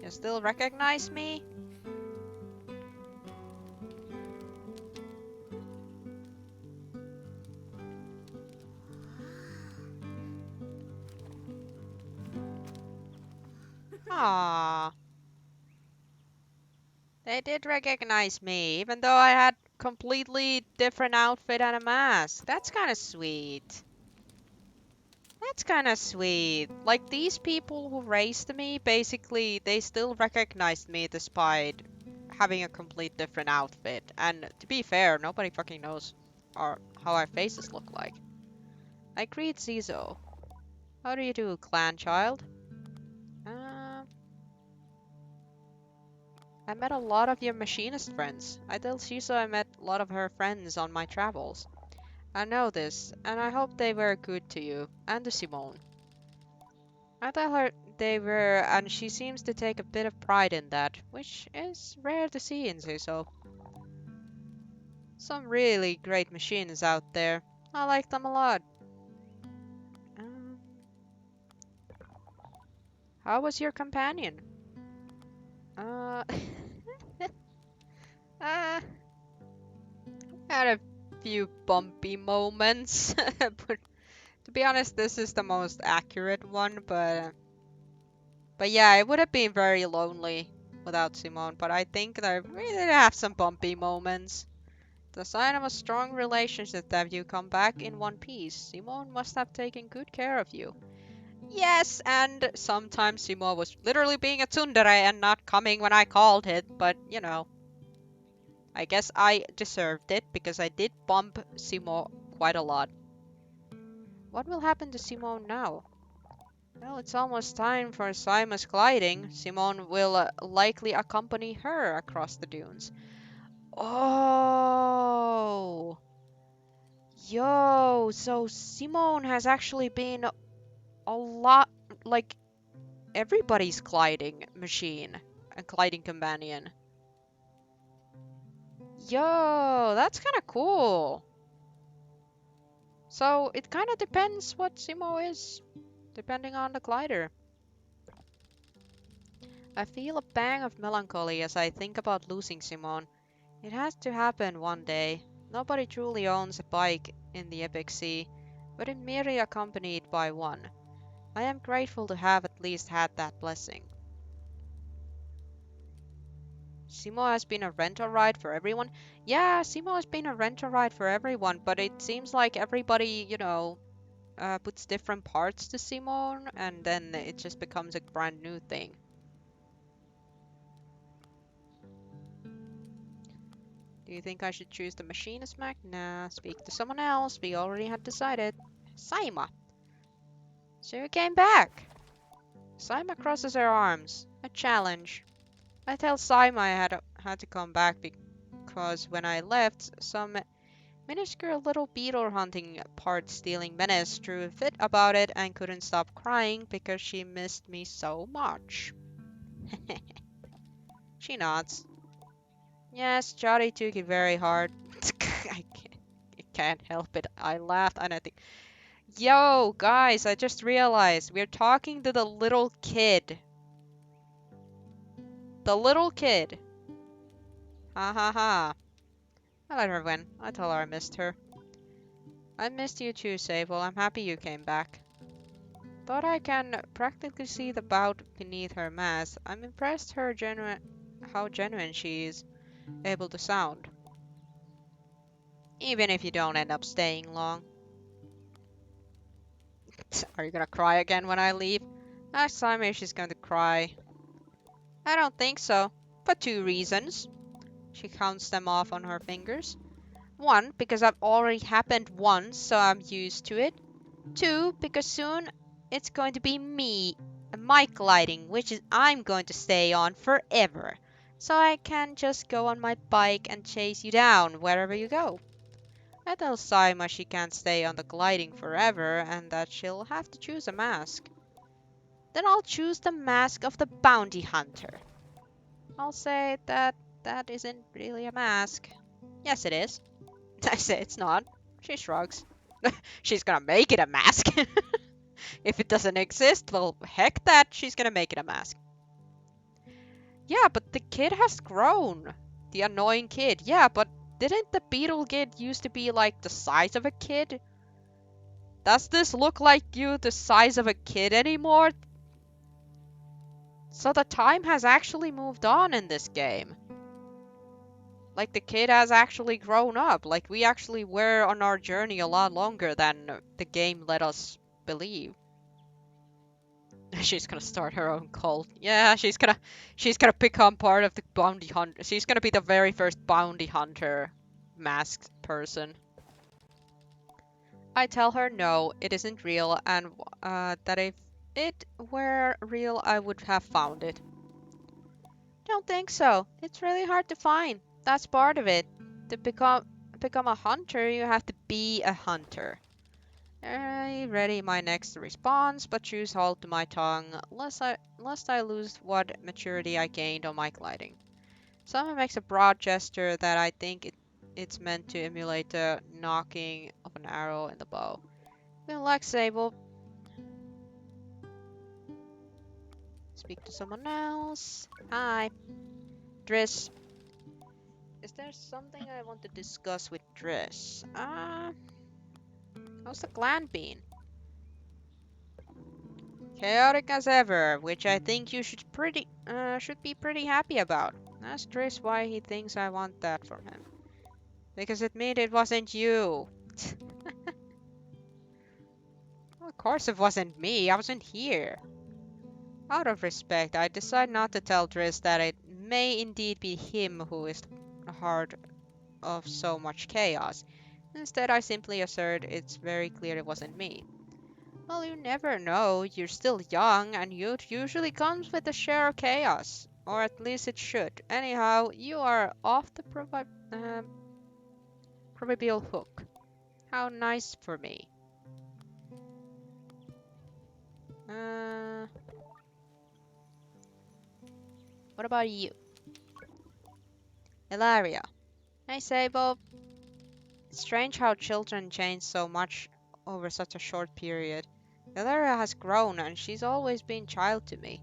You still recognize me? Aw. They did recognize me, even though I had completely different outfit and a mask. That's kind of sweet. That's kind of sweet. Like, these people who raised me, basically, they still recognized me despite having a complete different outfit. And to be fair, nobody fucking knows how our faces look like. I greet Zizo. How do you do, clan child? Uh, I met a lot of your machinist friends. I tell Shizo I met a lot of her friends on my travels. I know this, and I hope they were good to you, and to Simone. I tell her they were, and she seems to take a bit of pride in that, which is rare to see in Zizo. Some really great machines out there. I like them a lot. Um, how was your companion? Uh, uh, had a few bumpy moments, but to be honest, this is the most accurate one, but yeah, it would have been very lonely without Simone, but I think that we did have some bumpy moments. The sign of a strong relationship that you come back in one piece. Simone must have taken good care of you. Yes, and sometimes Simone was literally being a tsundere and not coming when I called it, but you know, I guess I deserved it because I did bump Simone quite a lot. What will happen to Simone now? Well, it's almost time for Sima's gliding. Simone will likely accompany her across the dunes. Oh! Yo, so Simone has actually been a lot like everybody's gliding machine, a gliding companion. Yo, that's kind of cool. So it kind of depends what Simo is, depending on the glider. I feel a bang of melancholy as I think about losing Simone. It has to happen one day. Nobody truly owns a bike in the epic sea, but I'm merely accompanied by one. I am grateful to have at least had that blessing. Simo has been a rental ride for everyone. Yeah, Simo has been a rental ride for everyone, but it seems like everybody, puts different parts to Simone, and then it just becomes a brand new thing. Do you think I should choose the machinist Mac? Nah, speak to someone else. We already had decided. Saima. So you came back. Saima crosses her arms. A challenge. I tell Saima I had to come back because when I left, some minuscule little beetle hunting part stealing menace threw a fit about it and couldn't stop crying because she missed me so much. She nods. Yes, Jody took it very hard. I can't help it. I laughed and I think, yo, guys, I just realized we're talking to the little kid. The little kid. Ha ha ha. I let her win. I told her I missed her. I missed you too, Sable. I'm happy you came back. Thought I can practically see the doubt beneath her mask. I'm impressed how genuine she is able to sound. Even if you don't end up staying long. Are you gonna cry again when I leave? Ask Simon if she's going to cry. I don't think so. For two reasons. She counts them off on her fingers. One, because I've already happened once, so I'm used to it. Two, because soon it's going to be me and my gliding, which is I'm going to stay on forever. So I can just go on my bike and chase you down wherever you go. I tell Saima she can't stay on the gliding forever and that she'll have to choose a mask. Then I'll choose the mask of the bounty hunter. I'll say that isn't really a mask. Yes, it is. I say it's not. She shrugs. She's gonna make it a mask. If it doesn't exist, well, heck that, she's gonna make it a mask. Yeah, but the kid has grown. The annoying kid. Yeah, but didn't the beetle kid used to be like the size of a kid? Does this look like you the size of a kid anymore? So the time has actually moved on in this game. Like the kid has actually grown up. Like we actually were on our journey a lot longer than the game let us believe. She's gonna start her own cult. Yeah, she's gonna become part of the bounty hunter. She's gonna be the very first bounty hunter masked person. I tell her no, it isn't real, and that if it were real, I would have found it. Don't think so. It's really hard to find. That's part of it. To become a hunter, you have to be a hunter. I ready my next response, but choose hold to my tongue, lest I lose what maturity I gained on my gliding. Someone makes a broad gesture that I think it's meant to emulate the knocking of an arrow in the bow. Good luck, Sable. Speak to someone else. Hi. Driss. Is there something I want to discuss with Driss? How's the clan been? Chaotic as ever, which I think you should be pretty happy about. Ask Driss why he thinks I want that from him. Because it means it wasn't you. Of course it wasn't me, I wasn't here. Out of respect, I decide not to tell Driss that it may indeed be him who is the heart of so much chaos. Instead, I simply assert it's very clear it wasn't me. Well, you never know. You're still young, and youth usually comes with a share of chaos. Or at least it should. Anyhow, you are off the proverbial hook. How nice for me. What about you? Ilaria. Hey, Sable. It's strange how children change so much over such a short period. Ilaria has grown, and she's always been child to me.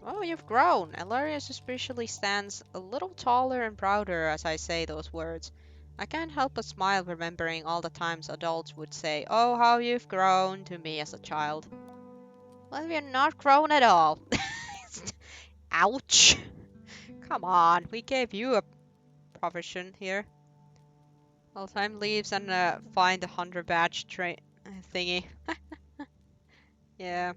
Oh, you've grown. Ilaria suspiciously stands a little taller and prouder as I say those words. I can't help but smile remembering all the times adults would say, "Oh, how you've grown," to me as a child. Well, you're not grown at all. Ouch. Come on, we gave you a provision here. Well, time leaves and find the 100 badge thingy. Yeah.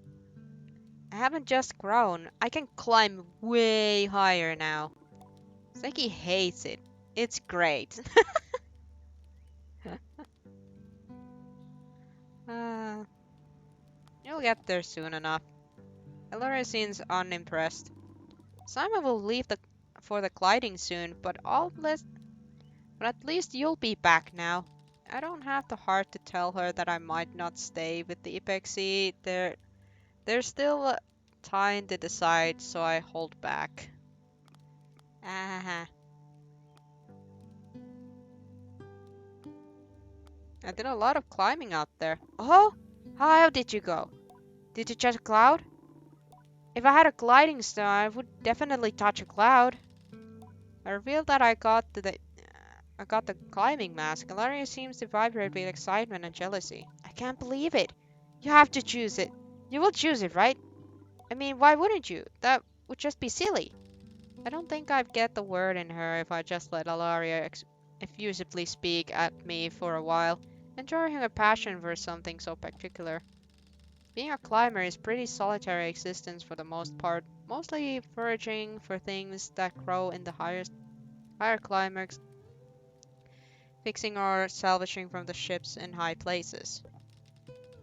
I haven't just grown. I can climb way higher now. Seki hates it. It's great. uh, you'll get there soon enough. Elora seems unimpressed. Simon will leave for the gliding soon, but at least you'll be back now. I don't have the heart to tell her that I might not stay with the Ipexi. There's still time to decide, so I hold back. Ah. I did a lot of climbing out there. Oh, how high did you go? Did you touch a cloud? If I had a gliding stone, I would definitely touch a cloud. I revealed that I got the climbing mask. Ilaria seems to vibrate with excitement and jealousy. I can't believe it. You have to choose it. You will choose it, right? I mean, why wouldn't you? That would just be silly. I don't think I'd get the word in her if I just let Ilaria effusively speak at me for a while, enjoying her passion for something so particular. Being a climber is pretty solitary existence for the most part, mostly foraging for things that grow in the higher climates, fixing or salvaging from the ships in high places.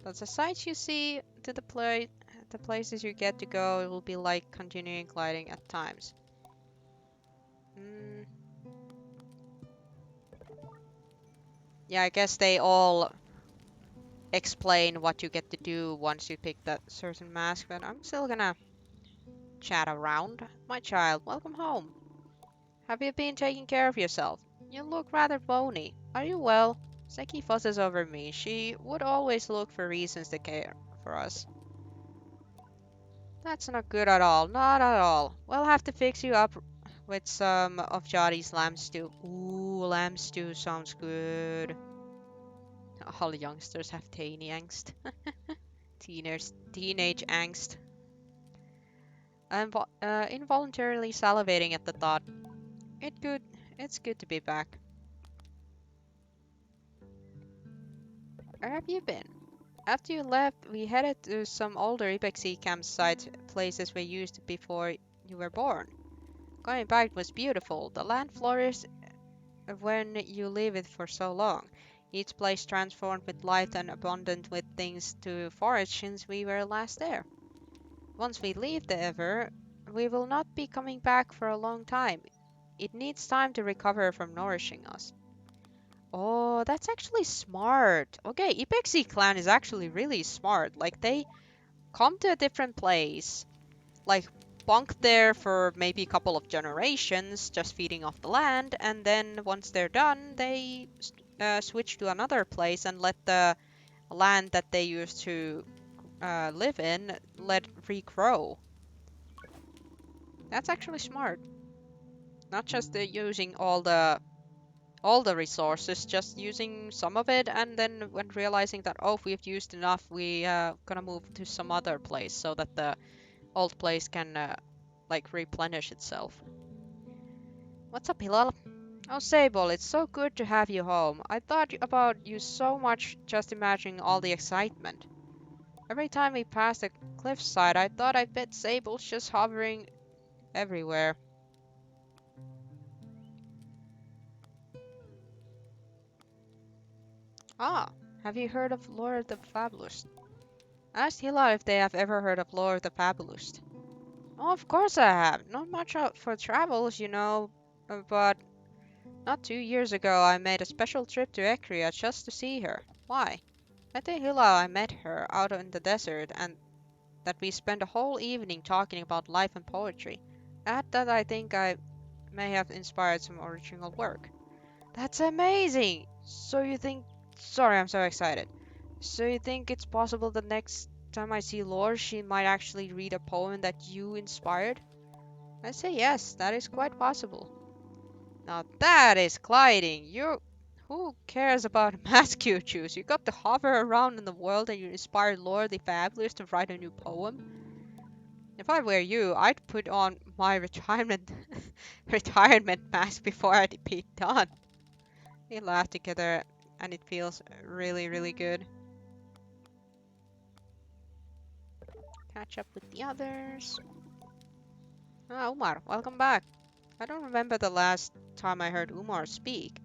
But the sights you see to the places you get to go, it will be like continuing gliding at times. Mm, yeah, I guess they all explain what you get to do once you pick that certain mask, but I'm still gonna chat around. My child, welcome home. Have you been taking care of yourself? You look rather bony. Are you well? Seki fusses over me. She would always look for reasons to care for us. That's not good at all. Not at all. We'll have to fix you up with some of Jodi's lamb stew. Ooh, lamb stew sounds good. All youngsters have tiny angst. Teenage angst. I'm involuntarily salivating at the thought. It good. It's good to be back. Where have you been? After you left, we headed to some older Ibexi campsite places we used before you were born. Going back was beautiful. The land flourished when you leave it for so long. Each place transformed with life and abundant with things to forage since we were last there. Once we leave the Ever, we will not be coming back for a long time. It needs time to recover from nourishing us. Oh, that's actually smart. Okay, Ibexi clan is actually really smart. Like, they come to a different place, like, bunk there for maybe a couple of generations, just feeding off the land, and then once they're done, they switch to another place and let the land that they used to live in let regrow. That's actually smart. Not just using all the resources, just using some of it, and then when realizing that, oh, we've used enough, we gonna move to some other place so that the old place can like replenish itself. What's up, Hilal? Oh, Sable, it's so good to have you home. I thought about you so much just imagining all the excitement. Every time we passed the cliffside, I thought I bet Sable's just hovering everywhere. Ah, have you heard of Lord the Fabulous? Asked Hilal if they have ever heard of Lord the Fabulous. Oh, of course I have. Not much out for travels, but not 2 years ago I made a special trip to Ekria just to see her. Why? I think Hilal I met her out in the desert and that we spent a whole evening talking about life and poetry. At that I think I may have inspired some original work. That's amazing! So you think... Sorry, I'm so excited. So you think it's possible that next time I see Lore, she might actually read a poem that you inspired? I say yes, that is quite possible. Now that is gliding. Who cares about a mask you choose? You got to hover around in the world and you inspired Lore the Fabulous to write a new poem? If I were you, I'd put on my retirement retirement mask before I'd be done. We laugh together and it feels really, really good. Catch up with the others. Ah, Umar, welcome back. I don't remember the last time I heard Umar speak.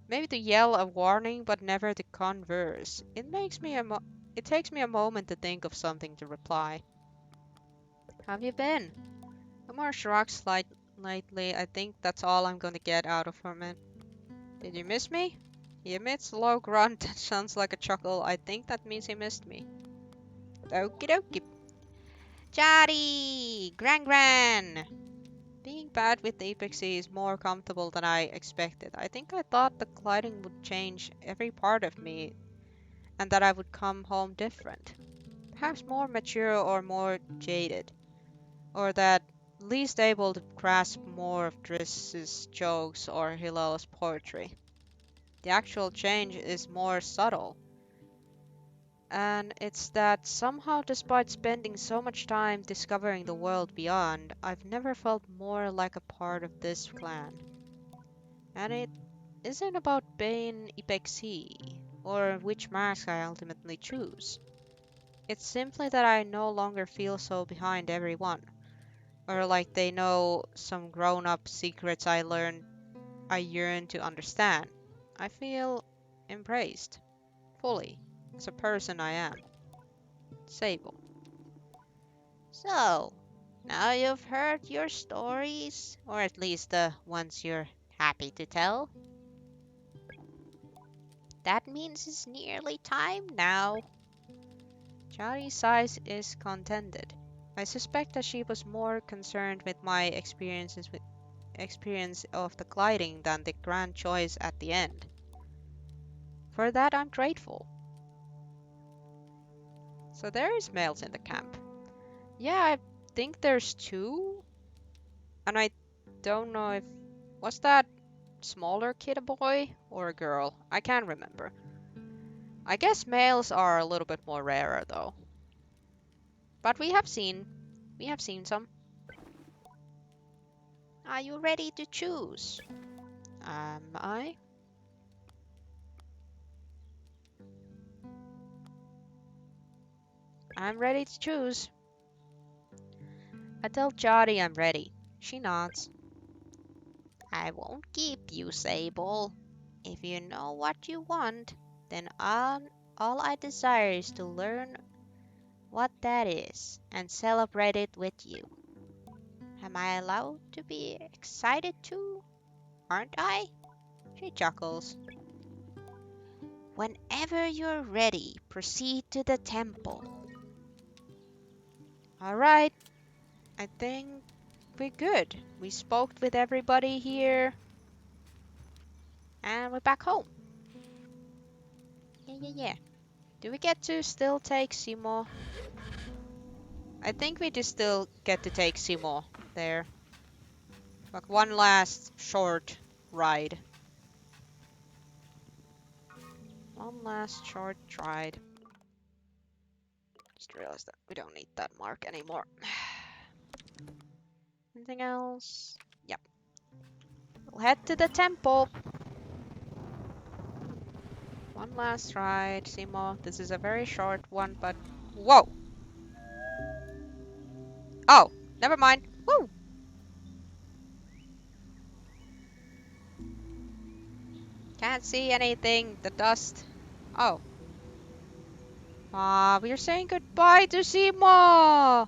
Maybe to yell a warning, but never to converse. It takes me a moment to think of something to reply. Have you been? Umar shrugs slightly. I think that's all I'm gonna get out of him. Did you miss me? He emits a low grunt that sounds like a chuckle. I think that means he missed me. Okie dokie. Jari! Gran Gran! Being bad with the Apexy is more comfortable than I expected. I think I thought the gliding would change every part of me and that I would come home different. Perhaps more mature or more jaded. Or that least able to grasp more of Driss's jokes or Hilal's poetry. The actual change is more subtle. And it's that somehow, despite spending so much time discovering the world beyond, I've never felt more like a part of this clan. And it isn't about Bane Ipexi, or which mask I ultimately choose. It's simply that I no longer feel so behind everyone. Or like they know some grown-up secrets I yearn to understand. I feel embraced, fully, as a person I am. Sable. So, now you've heard your stories, or at least the ones you're happy to tell. That means it's nearly time now. Chari's size is contented. I suspect that she was more concerned with my experience of the gliding than the grand choice at the end. For that I'm grateful. So there is males in the camp. Yeah, I think there's two. And I don't know if was that smaller kid a boy or a girl? I can't remember. I guess males are a little bit more rarer though. But we have seen some. Are you ready to choose? Am I? I'm ready to choose. I tell Jody I'm ready. She nods. I won't keep you, Sable. If you know what you want, then all I desire is to learn what that is and celebrate it with you. Am I allowed to be excited too? Aren't I? She chuckles. Whenever you're ready, proceed to the temple. Alright, I think we're good. We spoke with everybody here, and we're back home. Yeah. Do we get to still take Simo? I think we just still get to take Simo there. Like one last short ride. One last short ride. Just realized that we don't need that mark anymore. Anything else? Yep. We'll head to the temple. One last ride, Simo. This is a very short one, but... Whoa! Oh, never mind. Woo! Can't see anything. The dust. Oh. We're saying goodbye to Simo!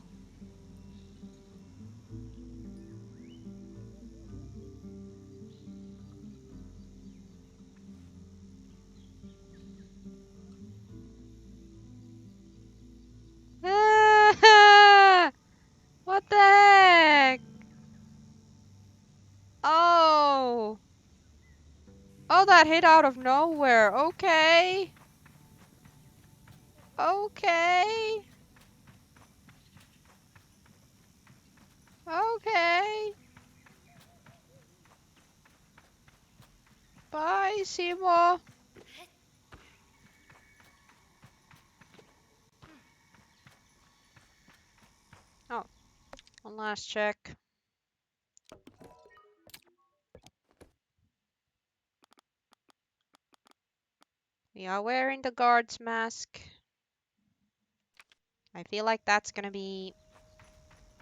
What the heck? Oh. Oh, that hit out of nowhere. Okay. Okay. Okay. Bye, Simo. Oh, one last check. We are wearing the guard's mask. I feel like that's gonna be...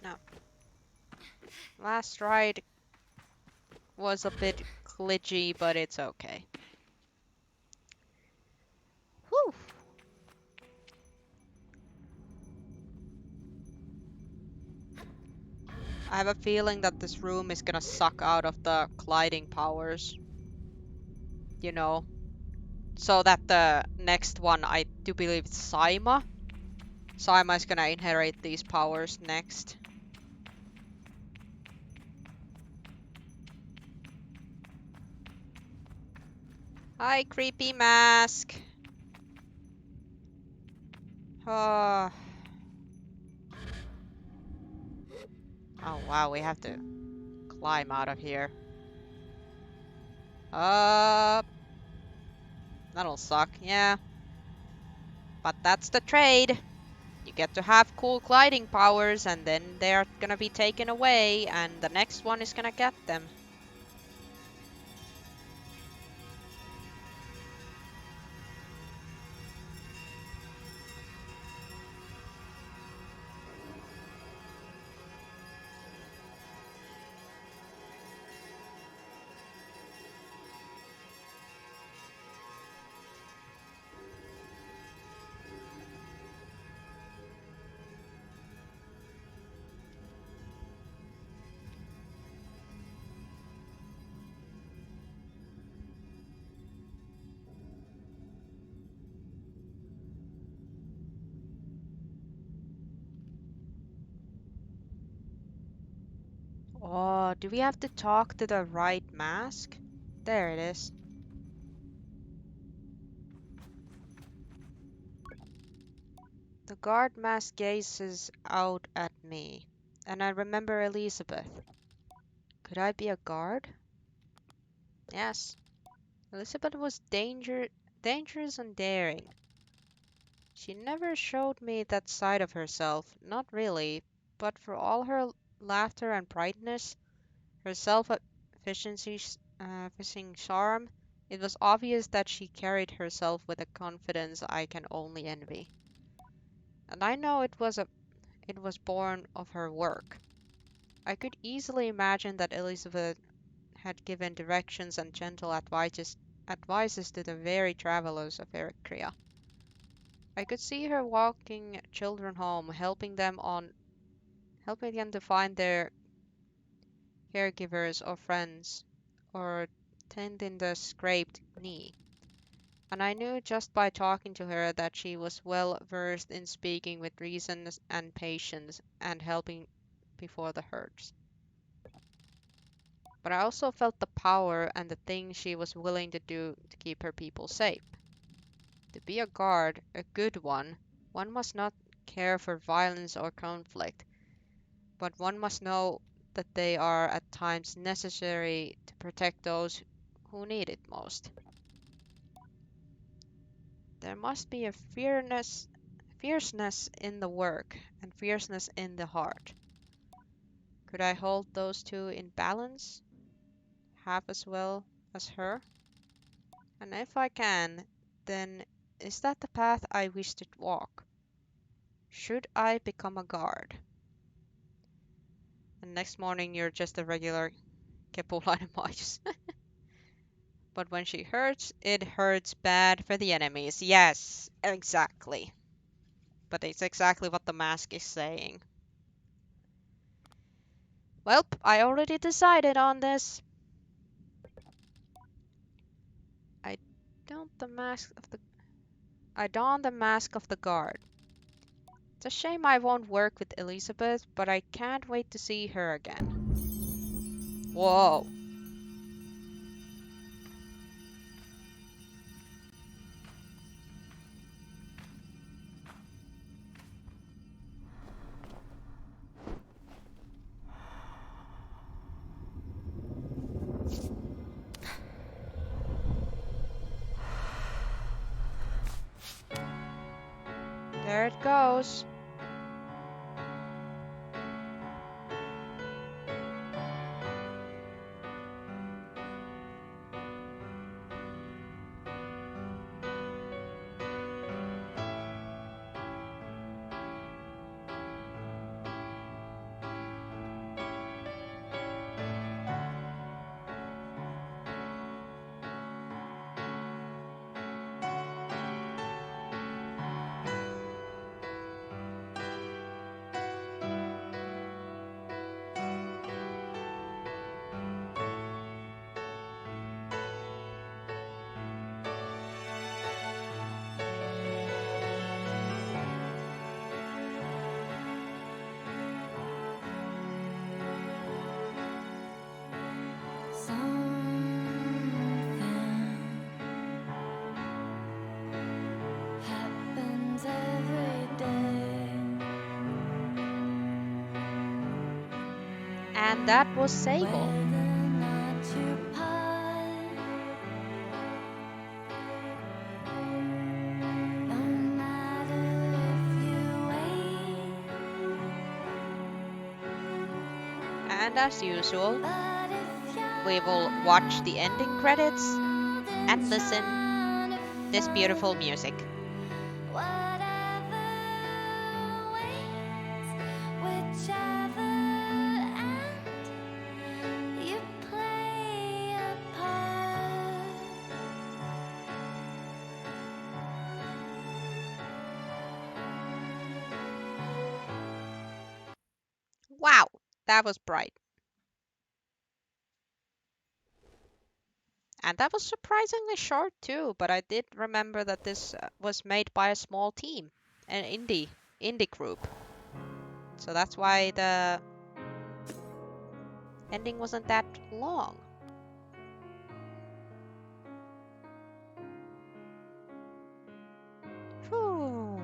No. Last ride was a bit glitchy, but it's okay. Whew. I have a feeling that this room is gonna suck out of the gliding powers. You know. So that the next one, I do believe it's Saima. Saima is gonna inherit these powers next. Hi, creepy mask. Oh. Oh wow, we have to climb out of here. That'll suck, yeah. But that's the trade. You get to have cool gliding powers and then they're gonna be taken away and the next one is gonna get them. Oh, do we have to talk to the right mask? There it is. The guard mask gazes out at me, and I remember Elizabeth. Could I be a guard? Yes. Elizabeth was dangerous and daring. She never showed me that side of herself, not really, but for all her laughter and brightness, her self-efficient charm, it was obvious that she carried herself with a confidence I can only envy. And I know it was born of her work. I could easily imagine that Elizabeth had given directions and gentle advices to the very travelers of Eritrea. I could see her walking children home, helping them to find their caregivers or friends, or tending the scraped knee. And I knew just by talking to her that she was well versed in speaking with reason and patience and helping before the hurts. But I also felt the power and the things she was willing to do to keep her people safe. To be a guard, a good one must not care for violence or conflict, but one must know that they are at times necessary to protect those who need it most. There must be a fierceness in the work and fierceness in the heart. Could I hold those two in balance, half as well as her? And if I can, then is that the path I wish to walk? Should I become a guard? And next morning you're just a regular Kepulainen. But when she hurts, it hurts bad for the enemies. Yes, exactly. But it's exactly what the mask is saying. Well, I already decided on this. I don't the mask of the I don the mask of the guard. It's a shame I won't work with Elizabeth, but I can't wait to see her again. Whoa. There it goes. And that was Sable. And as usual, we will watch the ending credits and listen this beautiful music. Wow, that was bright. And that was surprisingly short too, but I did remember that this was made by a small team, an indie group. So that's why ending wasn't that long. Whew.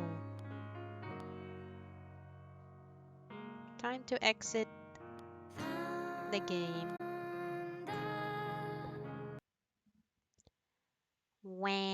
Time to exit the game. Wow.